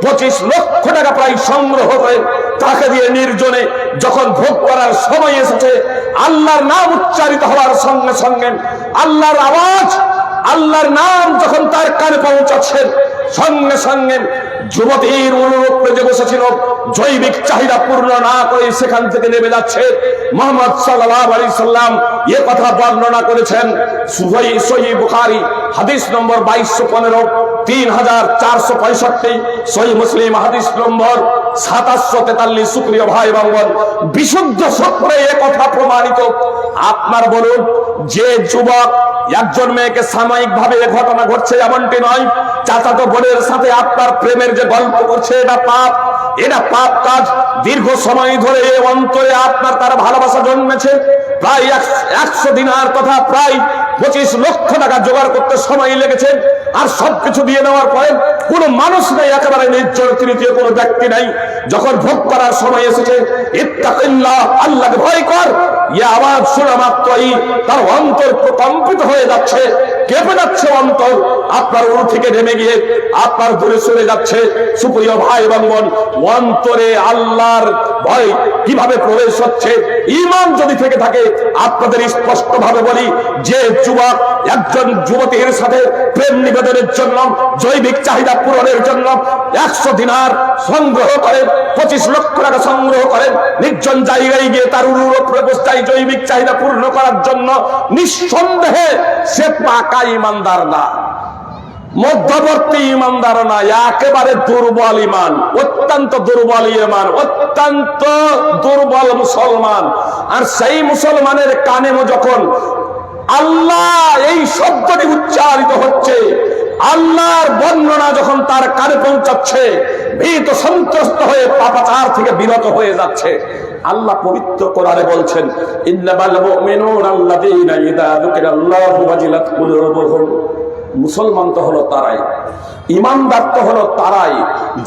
25 লক্ষ টাকা প্রায় সংগ্রহ করে তাকে দিয়ে নির্জনে যখন ভোগ করার সময় এসেছে, আল্লাহর নাম উচ্চারিত হওয়ার সঙ্গে সঙ্গে, আল্লাহর আওয়াজ, আল্লাহর নাম যখন তার কানে পৌঁছাচ্ছে, সঙ্গে সঙ্গে যুবতীর উপরে যে বসেছিল, জৈবিক চাহিদা পূর্ণ না করে সেখান থেকে নেমে যাচ্ছে। মুহাম্মদ সাল্লাল্লাহু আলাইহি সাল্লাম এ কথা বর্ণনা করেছেন সহিহ বুখারী হাদিস নম্বর 2215, 3465, সহিহ মুসলিম হাদিস নম্বর 2743। সুপ্রিয় ভাই এবং বোন, বিশুদ্ধ সূত্রে এ কথা প্রমাণিত। আপনার বলুন, যে যুবক একজন মেয়েকে সাময়িক ভাবে ঘটনা ঘটছে এমনটি নয়, চাচাতো বোনের সাথে আপনার প্রেমের যে গল্প করছে, এটা পাপ, এটা পাপ কাজ। দীর্ঘ সময় ধরে এ অন্তরে আপনার তার ভালোবাসা জন্মেছে, প্রায় 100 দিনার তথা প্রায় 25 লক্ষ টাকা জোগাড় করতে সময় লেগেছে। আর সবকিছু দিয়ে দেওয়ার পরে কোনো মানুষ নেই, একেবারে নির্জন, তৃতীয় কোনো ব্যক্তি নাই। যখন ভোগ করার সময় এসেছে, ইত্তাকিল্লাহ, আল্লাহকে ভয় কর, এই আওয়াজ শোনা মাত্রই তার অন্তর প্রকম্পিত হয়ে যাচ্ছে, কেঁপে যাচ্ছে অন্তর, আপনার উরু থেকে নেমে গিয়ে আপনার দূরে সরে যাচ্ছে। সুপ্রিয় ভাই এবং বোন, অন্তরে আল্লাহর ভয় কিভাবে প্রবেশ হচ্ছে? ঈমান যদি থেকে থাকে, আপনাদের স্পষ্ট ভাবে বলি, যে যুবক একজন যুবতীর সাথে প্রেম নিবেদনের জন্য, জৈবিক চাহিদা পূরণের জন্য 100 দিনার সংগ্রহ করেন, 25 লক্ষ টাকা সংগ্রহ করেন, নির্জন জায়গায় গিয়ে তার উরুর উপরে বসে জৈবিক চাহিদা পূর্ণ করার জন্য, নিঃসন্দেহে সে পাকা ইমানদার না। মধ্যবর্তী ইমানদার না, একেবারে দুর্বল ইমান, অত্যন্ত দুর্বল ইমান, অত্যন্ত দুর্বল মুসলমান। আর সেই মুসলমানের কানে যখন আল্লাহ এই শব্দটি উচ্চারিত হচ্ছে, আল্লাহর বর্ণনা যখন তার কানে পৌঁছাচ্ছে, ভীত সন্ত্রস্ত হয়ে পাপাচার থেকে বিরত হয়ে যাচ্ছে। আল্লাহ পবিত্র কোরআনে বলছেন, ইন্নামাল মুমিনুনা আল্লাযীনা ইযা যুকিরাল্লাহু ওয়াজিলাত কুলুবুহুম। মুসলমান তো হলো তারাই, ঈমানদার তো হলো তারাই,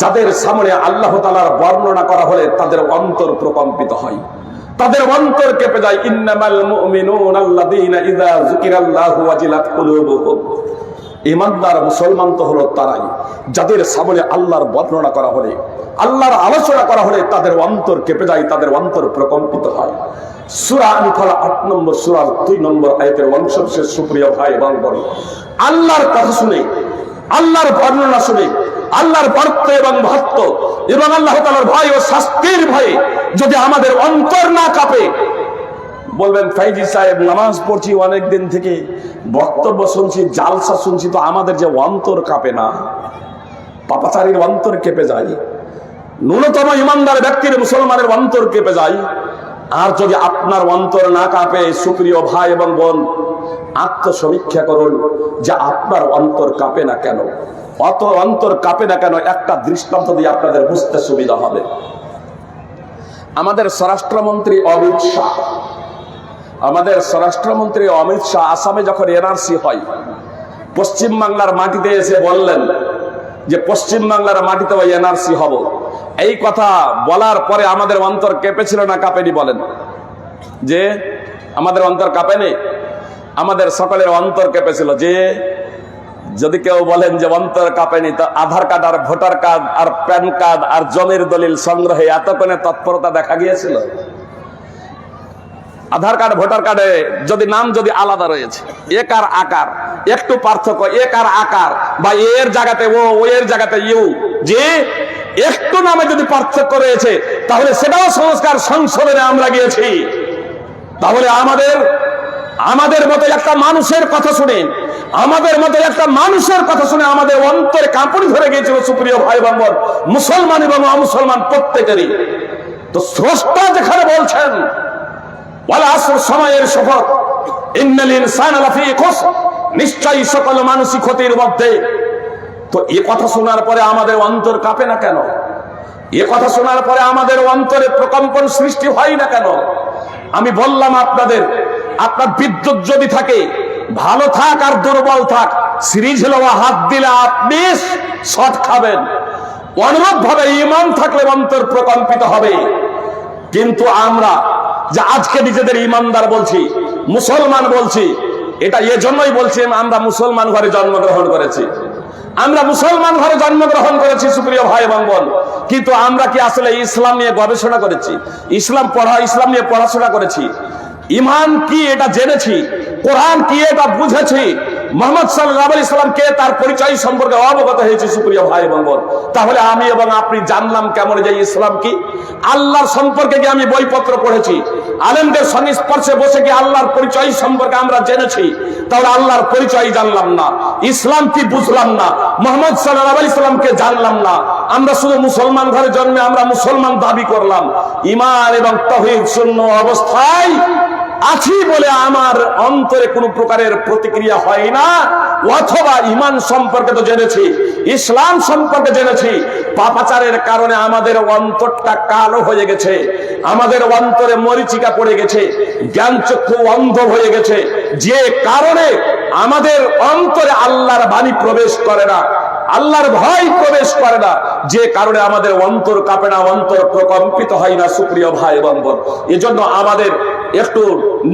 যাদের সামনে আল্লাহ তাআলার বর্ণনা করা হলে তাদের অন্তর প্রকম্পিত হয়, তাদের অন্তর কেঁপে যায়। ইন্নামাল মুমিনুনা আল্লাযীনা ইযা যুকিরাল্লাহু ওয়াজিলাত কুলুবুহুম। ঈমানদার মুসলমান তো হলো তারাই, যাদের সামনে আল্লাহর বর্ণনা করা হলে, আল্লাহর আলোচনা করা হলে তাদের অন্তর কেঁপে যায়, তাদের অন্তর প্রকম্পিত হয়। সূরা আনফাল 8 নম্বর সূরার 2 নম্বর আয়াতের অংশবিশেষ। সুপ্রিয় ভাই এবং বোন, আল্লাহর কথা শুনে, আল্লাহর বর্ণনা শুনে, আল্লাহর বর্ত এবং মহত্ব এবং আল্লাহ তাআলার ভয় ও শাস্তির ভয়ে যদি আমাদের অন্তর না কাঁপে, বলবেন ফাইজি সাহেব নামাজ পড়ছি অনেক দিন থেকে, বক্তব্য শুনছি, জালসা শুনছি, তো আমাদের যে অন্তর কাঁপে না? পাপাচারীর অন্তর কেঁপে যায়, ন্যূনতম ইমানদার ব্যক্তির মুসলমানের অন্তর কেঁপে যায়। আর যদি আপনার অন্তর না কাঁপে, সুপ্রিয় ভাই এবং বোন, আত্মসমীক্ষা করুন যে আপনার অন্তর কাঁপে না কেন, অত অন্তর কাঁপে না কেন। একটা দৃষ্টান্ত দিয়ে আপনাদের বুঝতে সুবিধা হবে। আমাদের স্বরাষ্ট্রমন্ত্রী অমিত শাহ, আসামে যখন এনআরসি হয়, পশ্চিম বাংলার মাটিতে এসে বললেন যে পশ্চিম বাংলার মাটিতে ওই এনআরসি হব। এই কথা বলার পরে আমাদের অন্তর কেঁপেছিল না কাঁপেনি? বলেন যে আমাদের অন্তর কাঁপেনি? আমাদের সকলের অন্তর কেঁপেছিল। যে যদি কেউ বলেন যে অন্তর কাঁপেনি, তো আধার কার্ড আর ভোটার কার্ড আর প্যান কার্ড আর জমির দলিল সংগ্রহে এতক্ষণে তৎপরতা দেখা গিয়েছিল? আধার কার্ড ভোটার কার্ডে যদি নাম যদি আলাদা রয়েছে, এক আর আকার একটু পার্থক্য, এক আর আকার, বা এর জায়গাতে ও, ও এর জায়গাতে ইউ, যে একটু নামে যদি পার্থক্য রয়েছে, তাহলে সেটাও সংস্কার সংশোধনে আমরা গিয়েছি। তাহলে আমাদের মতো একটা মানুষের কথা শুনে, আমাদের অন্তরে কাঁপুনি ধরে গিয়েছিল। সুপ্রিয় ভাই বোন, মুসলমান এবং অমুসলমান প্রত্যেকেরই। তো স্রষ্টা যেখানে বলছেন সময়ের শপথ, ইন্নাল ইনসানা লাফি খুসর, নিশ্চয়ই সকল মানুষই ক্ষতির মধ্যে। তো এই কথা শোনার পরে আমাদের অন্তর কাঁপে না কেন? এই কথা শোনার পরে আমাদের অন্তরে প্রকম্পন সৃষ্টি হয় না কেন? আমি বললাম আপনাদের, আপনার বিদ্যুৎ যদি থাকে, ভালো থাক আর দুর্বল থাক, সিরিজ হলো হাত দিলে আপনি শট খাবেন। অনুরূপ ভাবে ঈমান থাকলে অন্তর প্রকম্পিত হবে। কিন্তু আমরা যে আজকে নিজেদের ইমানদার বলছি, মুসলমান বলছি, এটা এজন্যই বলছি আমরা মুসলমান ঘরে জন্মগ্রহণ করেছি, সুপ্রিয় ভাই এবং বোন। কিন্তু আমরা কি আসলে ইসলাম নিয়ে গবেষণা করেছি? ইসলাম নিয়ে পড়াশোনা করেছি? ঈমান কি এটা জেনেছি? কোরআন কি এটা বুঝেছি? মুহাম্মদ সাল্লাল্লাহু আলাইহি সাল্লাম কে, তার পরিচয় সম্পর্কে অবগত হয়েছে? সুপ্রিয় ভাই এবং বোন, তাহলে আমি এবং আপনি জানলাম কেমন যে ইসলাম কি? আল্লাহর সম্পর্কে কি আমি বইপত্র পড়েছি? আলেমদের সংস্পর্শে বসে কি আল্লাহর পরিচয় সম্পর্কে আমরা জেনেছি? তাহলে আল্লাহর পরিচয় জানলাম না, ইসলাম কি বুঝলাম না, মুহাম্মদ সাল্লাল্লাহু আলাইহি সাল্লামকে জানলাম না। আমরা শুধু মুসলমান ঘরে জন্মে আমরা মুসলমান দাবি করলাম, ঈমান এবং তাওহীদ শূন্য অবস্থায় আছি বলে আমার অন্তরে কোনো প্রকারের প্রতিক্রিয়া হয় না। অথবা ঈমান সম্পর্কে তো জেনেছি, ইসলাম সম্পর্কে জেনেছি, পাপাচারের কারণে আমাদের অন্তরটা কালো হয়ে গেছে, আমাদের অন্তরে মরিচিকা পড়ে গেছে, জ্ঞান চক্ষু অন্ধ হয়ে গেছে, যে কারণে আমাদের অন্তরে আল্লাহর বাণী প্রবেশ করে না, আল্লাহর ভয় প্রবেশ করে না, যে কারণে আমাদের অন্তর কাঁপে না, অন্তর প্রকম্পিত হয় না। সুপ্রিয় ভাই এবং বোন, এজন্য আমাদের একটু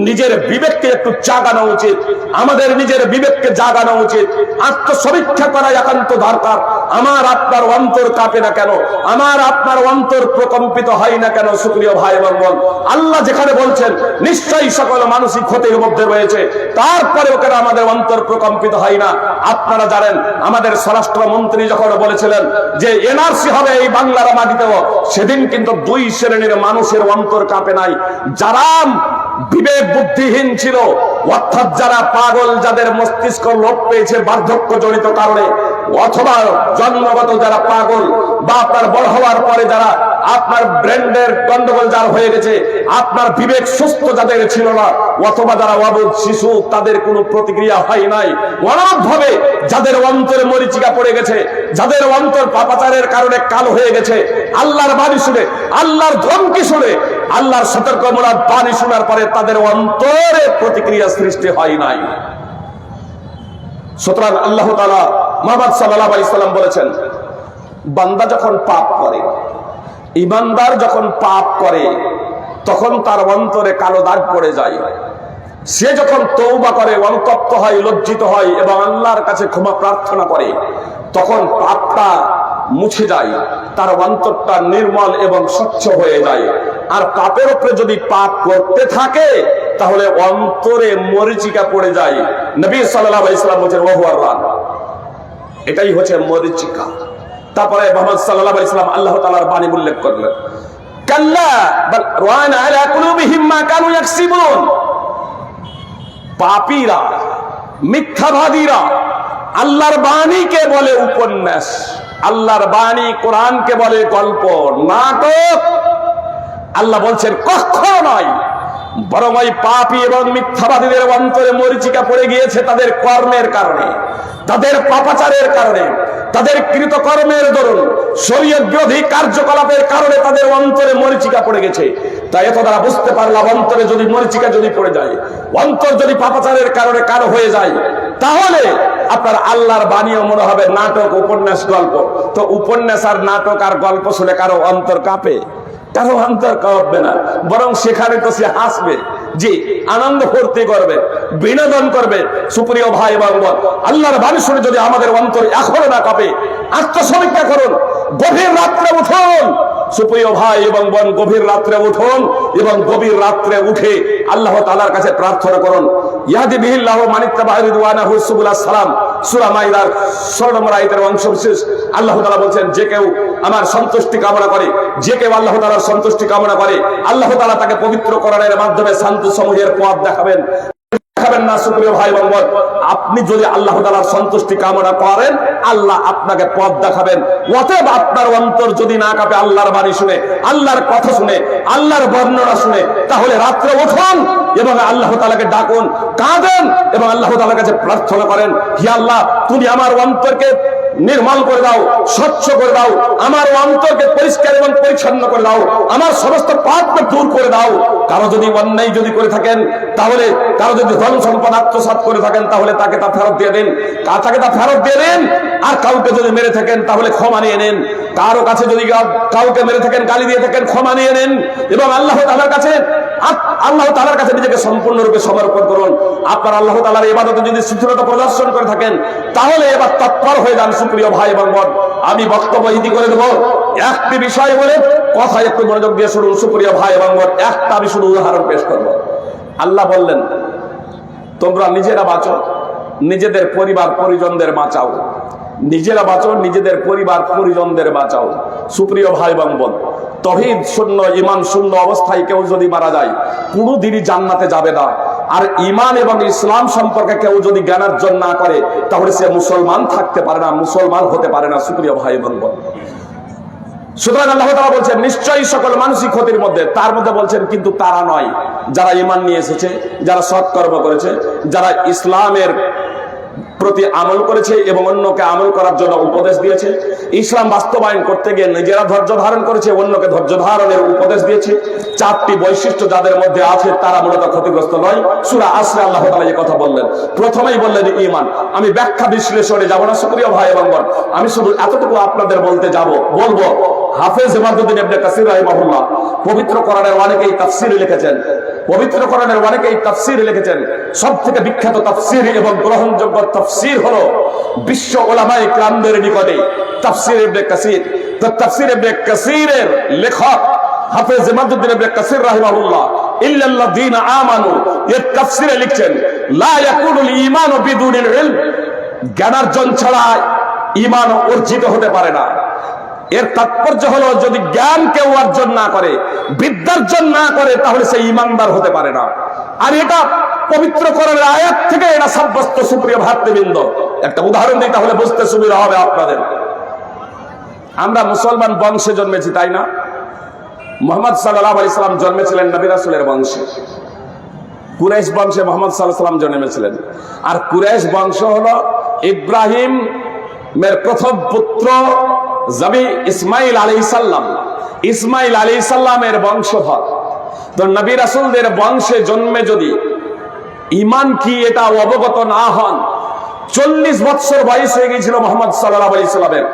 নিজের বিবেককে একটু জাগানো উচিত, আমাদের নিজের বিবেককে জাগানো উচিত, আত্মসমীক্ষা করা একান্ত দরকার। আমার আপনার অন্তর কাঁপে না কেন? আমার আপনার অন্তর প্রকম্পিত হয় না কেন? সুপ্রিয় ভাই এবং বোন, আল্লাহ যেখানে বলছেন নিশ্চয়ই সকল মানুষই ক্ষতির মধ্যে রয়েছে, তারপরেও কেন আমাদের অন্তর প্রকম্পিত হয় না? আপনারা জানেন, আমাদের স্বরাষ্ট্রমন্ত্রী যখন বলেছিলেন যে এনআরসি হবে এই বাংলার মাটিতেও, সেদিন কিন্তু দুই শ্রেণীর মানুষের অন্তর কাঁপে নাই। বিবেক বুদ্ধিহীন ছিল, অর্থাৎ যারা পাগল, যাদের মস্তিষ্ক লোপ পেয়েছে বার্ধক্য জনিত কারণে, অথবা জন্মগত যারা পাগল, বা আপনার বড় হওয়ার পরে যারা আপনার ব্রেনের গন্ডগোল যার হয়ে গেছে, আপনার বিবেক সুস্থ যাদের ছিল না, অথবা যারা অবুঝ শিশু, তাদের কোনো প্রতিক্রিয়া হয় নাই, অনাবভাবে যাদের অন্তরে মরিচিকা পড়ে গেছে, যাদের অন্তর পাপাচারের কারণে কালো হয়ে গেছে, আল্লাহর বাণী শুনে, আল্লাহর ধমকি শুনে, আল্লাহর সতর্কমূলক বাণী শোনার পরে তাদের অন্তরে প্রতিক্রিয়া সৃষ্টি হয় নাই। সুতরাং আল্লাহ তাআলা মুহাম্মদ সাল্লাল্লাহু আলাইহি সাল্লাম বলেছেন, বান্দা যখন পাপ করে, ইমানদার যখন পাপ করে, তখন তার অন্তরে কালো দাগ পড়ে যায়। সে যখন তওবা করে, অনুতপ্ত হয়, লজ্জিত হয় এবং আল্লাহর কাছে ক্ষমা প্রার্থনা করে, তখন পাপটা মুছে যায়, তার অন্তরটা নির্মল এবং স্বচ্ছ হয়ে যায়। আর পাপের উপরে যদি পাপ করতে থাকে, তাহলে অন্তরে মরিচিকা পড়ে যায়। নবী সাল্লাল্লাহু আলাইহি সাল্লাম বলেছেন, ওয়াহুয়ার রান, এটাই হচ্ছে মরিচিকা। তারপরে মুহাম্মদ সাল্লাল্লাহু আলাইহি সাল্লাম আল্লাহ তাআলার বাণী উল্লেখ করলেন, কাল্লা বাল রান আলা কুলুবিহিম মা কানু ইয়াকসিবুন। পাপীরা, মিথ্যাবাদীরা আল্লাহর বাণীকে বলে উপন্যাস, আল্লাহর বাণী কোরআনকে বলে গল্প, নাটক। আল্লাহ বলছেন কখনো নয়, বরং ওই পাপী এবং মিথ্যাবাদীদের অন্তরে মরিচিকা পড়ে গিয়েছে তাদের কর্মের কারণে, তাদের পাপাচারের কারণে, তাদের কৃতকর্মের দরুন, শরীয়ত বিরোধী কার্যকলাপের কারণে তাদের অন্তরে মরিচিকা পড়ে গেছে। তাই এত দ্বারা বুঝতে পারলাম, অন্তরে যদি মরিচিকা যদি পড়ে যায়, অন্তর যদি পাপাচারের কারণে কালো হয়ে যায়, তাহলে আপনার আল্লাহর বাণীও মনে হবে নাটক, উপন্যাস, গল্প। তো উপন্যাস আর নাটক আর গল্প শুনে কারো অন্তর কাঁপে? কারো অন্তর কাঁপবে না, বরং সেখানে তো সে হাসবে, জি, আনন্দ ফুর্তি করবে, বিনোদন করবে। সুপ্রিয় ভাই এবং বোন, আল্লাহর বাণী শুনে যদি আমাদের অন্তর এখনো না কাঁপে, আত্মসমীক্ষা করুন, গভীর রাত্রে উঠুন। সুপ্রিয় ভাই এবং বোন, গভীর রাত্রে উঠুন এবং গভীর রাত্রে উঠে আল্লাহ তাআলার কাছে প্রার্থনা করুন। ইয়াহদি বিহিল্লাহু মান ইত্তাবা রিদওয়ানাহু সুবুলাস সালাম, সূরা মাইদার 16 নম্বর আয়াতের অংশ বিশেষ। আল্লাহ তাআলা বলেন, যে কেউ আমার সন্তুষ্টি কামনা করে, যে কেউ আল্লাহ তাআলার সন্তুষ্টি কামনা করে, আল্লাহ তাআলা তাকে পবিত্র কোরআনের মাধ্যমে শান্তি সমূহের পথ দেখাবেন। না সুপ্রিয় ভাই এবং বোন, আপনি যদি আল্লাহ তাআলার সন্তুষ্টি কামনা করেন, আল্লাহ আপনাকে পথ দেখাবেন। অতএব আপনার অন্তর যদি না কাঁপে আল্লাহর বাণী শুনে, আল্লাহর কথা শুনে, আল্লাহর বর্ণনা শুনে, তাহলে রাত্রে উঠুন এবং আল্লাহ তাআলাকে ডাকুন, কাঁদেন এবং আল্লাহ তাআলার কাছে প্রার্থনা করেন, হে আল্লাহ, তুমি আমার অন্তরকে নির্মল করে দাও, স্বচ্ছ করে দাও, আমার অন্তরকে পরিষ্কার এবং পরিচ্ছন্ন করে দাও, আমার সমস্ত পাপকে দূর করে দাও। কারো যদি অন্যায় যদি করে থাকেন, তাহলে কারো যদি ধন সম্পদ আত্মসাৎ করে থাকেন, তাহলে তাকে তা ফেরত দিয়ে দেন, তাকে তা ফেরত দিয়ে দেন। আর কাউকে যদি মেরে থাকেন, তাহলে ক্ষমা নিয়ে নেন। কারো কাছে যদি কাউকে মেরে থাকেন, গালি দিয়ে থাকেন, ক্ষমা নিয়ে নেন এবং আল্লাহ তাআলার কাছে নিজেকে সম্পূর্ণরূপে সমর্পণ করুন। আপনার আল্লাহ তাআলার ইবাদতে যদি শিথিলতা প্রদর্শন করে থাকেন, তাহলে এবার তৎপর হয়ে যান। সুপ্রিয় ভাই এবং বোন, আমি বক্তব্য ইতি করে দেব একটি বিষয় বলে, কথা একটু মনোযোগ দিয়ে শুনুন। সুপ্রিয় ভাই এবং বোন, একটা আমি শুধু উদাহরণ পেশ করব। আল্লাহ বললেন, তোমরা নিজেরা বাঁচো, নিজেদের পরিবার পরিজনদের বাঁচাও। নিজেরা বাঁচো, নিজেদের পরিবার পরিজনদের বাঁচাও। সুপ্রিয় ভাই এবং বোন, তাওহীদ শূন্য, ঈমান শূন্য অবস্থায় কেউ যদি মারা যায়, কোনোদিনই জান্নাতে যাবে না। আর ঈমান এবং ইসলাম সম্পর্কে কেউ যদি জ্ঞানার্জন না করে, তাহলে সে মুসলমান থাকতে পারে না, মুসলমান হতে পারে না। সুপ্রিয় ভাই এবং বোন, সুতরাং আল্লাহ তাআলা বলছেন, নিশ্চয়ই সকল মানুষই ক্ষতির মধ্যে। তার মধ্যে বলছেন, কিন্তু তারা নয় যারা ঈমান নিয়ে এসেছে, যারা সৎকর্ম করেছে, যারা ইসলামের প্রতি আমল করেছে এবং অন্যকে আমল করার জন্য উপদেশ দিয়েছে, ইসলাম বাস্তবায়ন করতে গিয়ে নিজেরা ধৈর্য ধারণ করেছে, অন্যকে ধৈর্য ধারণের উপদেশ দিয়েছে। চারটি বৈশিষ্ট্য যাদের মধ্যে আছে, তারা মূলত ক্ষতিগ্রস্ত নয়। সূরা আসরে আল্লাহ তাআলা এই কথা বললেন। প্রথমেই বললেন ঈমান। আমি ব্যাখ্যা বিশ্লেষণে যাব না সুপ্রিয় ভাই এবং বোন, আমি শুধু এতটুকু আপনাদের বলবো। হাফেজ ইমাদউদ্দিন ইবনে কাসির রাহিমাহুল্লাহ পবিত্র কোরআনের অনেকেই তাফসীর লিখেছেন, পবিত্র কোরআনের অনেকেই তাফসীর লিখেছেন। সবথেকে বিখ্যাত তাফসীর এবং গ্রহণযোগ্য তাফসীর হলো বিশ্ব উলামায়ে কিরামদের নিকটে তাফসীর ইবনে কাসির। তো তাফসীর ইবনে কাসিরের লেখক হাফেজ ইমাদউদ্দিন ইবনে কাসির রাহিমাহুল্লাহ ইল্লাল্লাযীনা আমানু, এর তাফসীরে লিখছেন, লা ইয়াকুনুল ঈমানু বিদুনিল ইলম, জ্ঞানার্জন ছাড়া ঈমান অর্জিত হতে পারে না। এর তাৎপর্য হলো, যদি জ্ঞান কেউ অর্জন না করে, বিদ্যার্জন না করে, তাহলে সে ঈমানদার হতে পারে না। আর এটা পবিত্র কোরআনের আয়াত থেকে এটা সাব্যস্ত। সুপ্রিয় ভাতৃবৃন্দ, একটা উদাহরণ দিই তাহলে বুঝতে সুবিধা হবে আপনাদের। আমরা মুসলমান বংশে জন্মেছি, তাই না? মুহাম্মদ সাল্লাল্লাহু আলাইহি সাল্লাম জন্মেছিলেন নবী রাসূলের বংশে। কুরাইশ বংশে মুহাম্মদ সাল্লাল্লাহু আলাইহি সাল্লাম জন্মেছিলেন। আর কুরাইশ বংশ হলো ইব্রাহিমের প্রথম পুত্র জবি ইসমাইল আলাইহিস সালাম, ইসমাইল আলাইহিস সালামের বংশধর। তো নবী রাসূলদের বংশে জন্মে যদি ঈমান কি এটা অবগত না হন, 40 বছর বয়স হয়ে গিয়েছিল মুহাম্মদ সাল্লাল্লাহু আলাইহি সাল্লামের।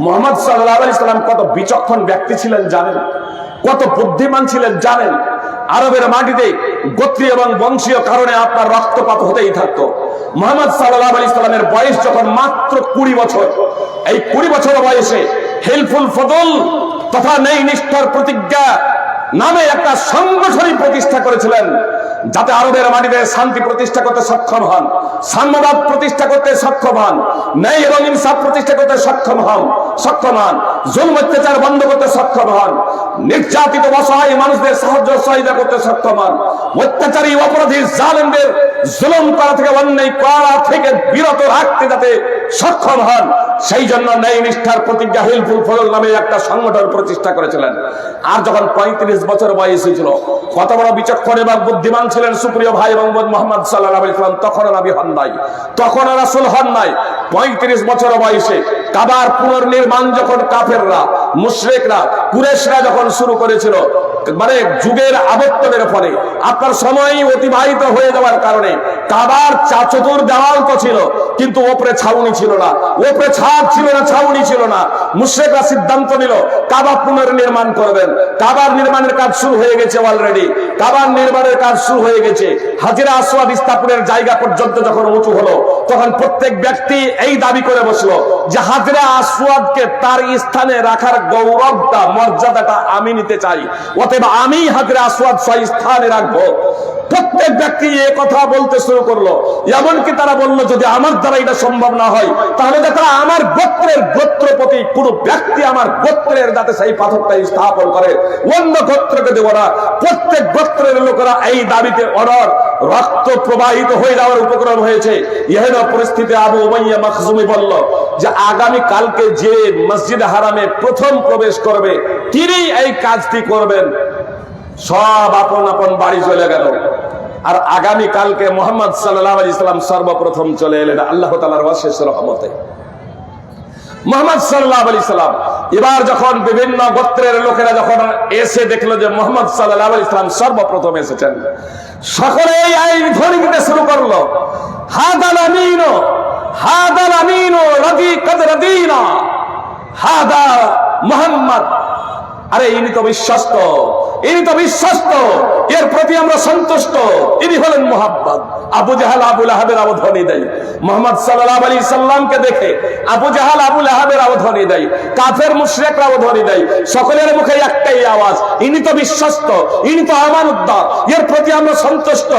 মুহাম্মদ সাল্লাল্লাহু আলাইহি সাল্লাম কত বিচক্ষণ ব্যক্তি ছিলেন জানেন? কত বুদ্ধিমান ছিলেন জানেন? আরবের মাটিতে গোত্রীয় এবং বংশীয় কারণে আপনার রক্তপাত হতেই থাকতো। মুহাম্মদ সাল্লাল্লাহু আলাইহি সাল্লামের বয়স যখন মাত্র 20 বছর, এই 20 বছর বয়সে হিলফুল ফদল তথা নেই নিষ্ঠার প্রতিজ্ঞা নামে একটা সংগঠনই প্রতিষ্ঠা করেছিলেন, যাতে আরবের মাটিতে শান্তি প্রতিষ্ঠা করতে সক্ষম হন, সাম্যবাদ প্রতিষ্ঠা করতে সক্ষম হন, ন্যায় এবং ইনসাফ প্রতিষ্ঠা করতে সক্ষম হন, জুলম অত্যাচার বন্ধ করতে সক্ষম হন, নির্যাতিত অসহায় মানুষদের সাহায্য সহায়তা করতে সক্ষম হন, অত্যাচারী অপরাধী জালেমদের জুলুম করা থেকে, অন্যায় করা থেকে বিরত রাখতে যাতে সক্ষম হন, সেই জন্য ন্যায় নিষ্ঠার প্রতিজ্ঞা হিলফুল ফদল নামে একটা সংগঠন প্রতিষ্ঠা করেছিলেন। আর যখন 35 বছর বয়স হয়েছিল, কত বড় বিচক্ষণ এবং বুদ্ধিমান ছিলেন সুপ্রিয় ভাই এবং বোন মুহাম্মদ সাল্লাল্লাহু আলাইহি সাল্লাম। তখনও নবী হন নাই, তখনও রাসূল হন নাই। 35 বছর বয়সে কাবার পুনর্নির্মাণ যখন কাফেররা, মুশরিকরা, কুরাইশরা যখন শুরু করেছিল, মানে যুগের আবর্তনের ফলে আপনার সময় অতিবাহিত হয়ে যাওয়ার কারণে কাবার চতুর দেওয়াল তো ছিল, কিন্তু ওপরে ছাউনি ছিল না, ওপরে ছাদ ছিল না, ছাউনি ছিল না। মুশরিকরা সিদ্ধান্ত নিল কাবা পুনর্নির্মাণ করবেন। কাবার নির্মাণের কাজ শুরু হয়ে গেছে অলরেডি, কাবার নির্মাণের কাজ শুরু হয়ে গেছে। হাজরা আসওয়াদ স্থাপনের জায়গা পর্যন্ত যখন উঁচু হলো, তখন প্রত্যেক ব্যক্তি এই দাবি করে বসলো যে হাজরা আসওয়াদকে তার স্থানে রাখার গৌরবটা, মর্যাদাটা আমি নিতে চাই, অতএব আমি হাজরা আসওয়াদ সেই স্থানে রাখবো। প্রত্যেক ব্যক্তি এই কথা বলতে শুরু করলো। এমনকি তারা বললো যদি আমার দ্বারা এটা সম্ভব না হয়, তাহলে তারা আমার গোত্রের গোত্রপতি কোন ব্যক্তি আমার গোত্রের যাতে সেই পাথরটা স্থাপন করে, অন্য গোত্রকে দেব না। প্রত্যেক গোত্রের লোকেরা এই দাবিতে অনড়, রক্ত প্রবাহিত হয়ে যাওয়ার উপক্রম হয়েছে। এহেন পরিস্থিতি আবু উমাইয়া মাখজুমি বলল যে আগামী কালকে যে মসজিদ হারামে প্রথম প্রবেশ করবে তিনি এই কাজটি করবেন। সব আপন আপন বাড়ি চলে গেল। আর আগামী কালকে মুহাম্মদ সাল্লাল্লাহু আলাইহি সাল্লাম সর্বপ্রথম চলে এলেন আল্লাহ তাআলার অশেষ রহমতে। মুহাম্মদ সাল্লাল্লাহু আলাইহি সাল্লাম এবার যখন বিভিন্ন গোত্রের লোকেরা যখন এসে দেখলো যে মুহাম্মদ সাল্লাল্লাহু আলাইহি সাল্লাম সর্বপ্রথম এসেছেন, সকলেই এই ধ্বনি দিতে শুরু করলো, হাদাল আমিনু, হাদাল আমিনু রাদি কাদ রাদিনা, হাদা মুহাম্মদ। আরে ইনি তো বিশ্বস্ত, ইনি তো বিশ্বস্ত, এর প্রতি আমরা সন্তুষ্ট, ইনি হলেন মুহাম্মদ। আবু জাহাল আবু লাহাবের আবধানী দেয় মুহাম্মদ সাল্লাল্লাহু আলাইহি সাল্লামকে দেখে, আবু জাহাল আবু লাহাবের আবধানী দেয়, কাফের মুশরিকরা আবধানী দেয়। সকলের মুখে একটাই আওয়াজ, ইনি তো বিশ্বস্ত, ইনি তো আমানতদার, এর প্রতি আমরা সন্তুষ্ট,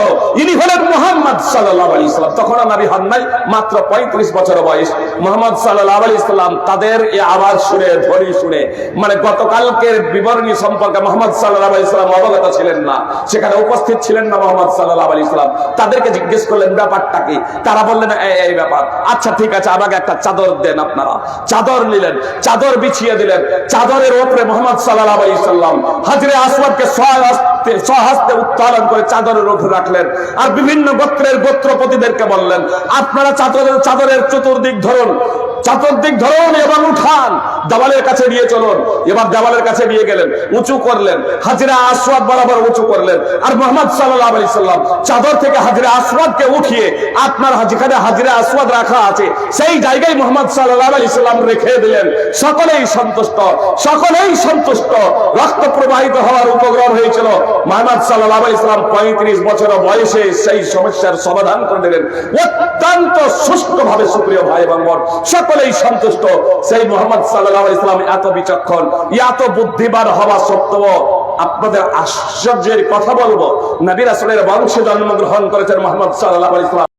ইনি হলেন মুহাম্মদ সাল্লাল্লাহু আলাইহি সাল্লাম। তখন নবী হন নাই, মাত্র 35 বছর বয়স। মুহাম্মদ সাল্লাল্লাহু আলাইহি সাল্লাম তাদের এই আওয়াজ শুনে, ধ্বনি শুনে, মানে গতকালকের বিবরণী সম্পর্কে মুহাম্মদ সাল্লাল্লাহু আলাইহি সাল্লাম অবগত ছিলেন না, সেখানে উপস্থিত ছিলেন না মুহাম্মদ সাল্লাল্লাহু আলাইহি সাল্লাম। তাদেরকে জিজ্ঞেস করলেন ব্যাপারটা কি, তারা বললেন এই ব্যাপার। আচ্ছা ঠিক আছে, আমাকে একটা চাদর দেন। আপনারা চাদর নিলেন, চাদর বিছিয়ে দিলেন। চাদরের উপরে মুহাম্মদ সাল্লাল্লাহু আলাইহি সাল্লাম হাজরে আসওয়াদকে স্বহস্তে উত্তোলন করে চাদরের উপরে রাখলেন। আর বিভিন্ন গোত্রের গোত্রপতিদেরকে বললেন আপনারা চাদরের চতুর্দিক ধরুন, চতুর্দিক ধরুন এবং উঠান, দেওয়ালের কাছে নিয়ে চলুন। এবার দেওয়ালের কাছে নিয়ে গেলেন, উঁচু করলেন, হাজরা আসওয়াদ বরাবর উঁচু করলেন। আর মুহাম্মদ সাল্লাল্লাহু আলাইহি সাল্লাম চাদর থেকে হাজরা আসওয়াদকে উঠিয়ে আপনার যেখানে হাজরা আসওয়াদ রাখা আছে সেই জায়গায় মুহাম্মদ সাল্লাল্লাহু আলাইহি সাল্লাম রেখে দিলেন। সকলেই সন্তুষ্ট, সকলেই সন্তুষ্ট। রক্ত প্রবাহিত হওয়ার উপক্রম হয়েছিল। মুহাম্মদ সাল্লাল্লাহু আলাইহি সাল্লাম 35 বছর বয়সে সেই সমস্যার সমাধান করে দিলেন অত্যন্ত সুষ্ঠুভাবে। সুপ্রিয় ভাই এবং বোন, সকলেই সন্তুষ্ট। সেই মুহাম্মদ সাল্লাল্লাহু আলাইহি সাল্লাম এত বিচক্ষণ, এত বুদ্ধিমান হওয়া সত্ত্বেও আপনাদের আশ্চর্যের কথা বলবো, নবী রাসূলের বংশে জন্মগ্রহণ করেছেন মুহাম্মদ সাল্লাল্লাহু আলাইহি সাল্লাম।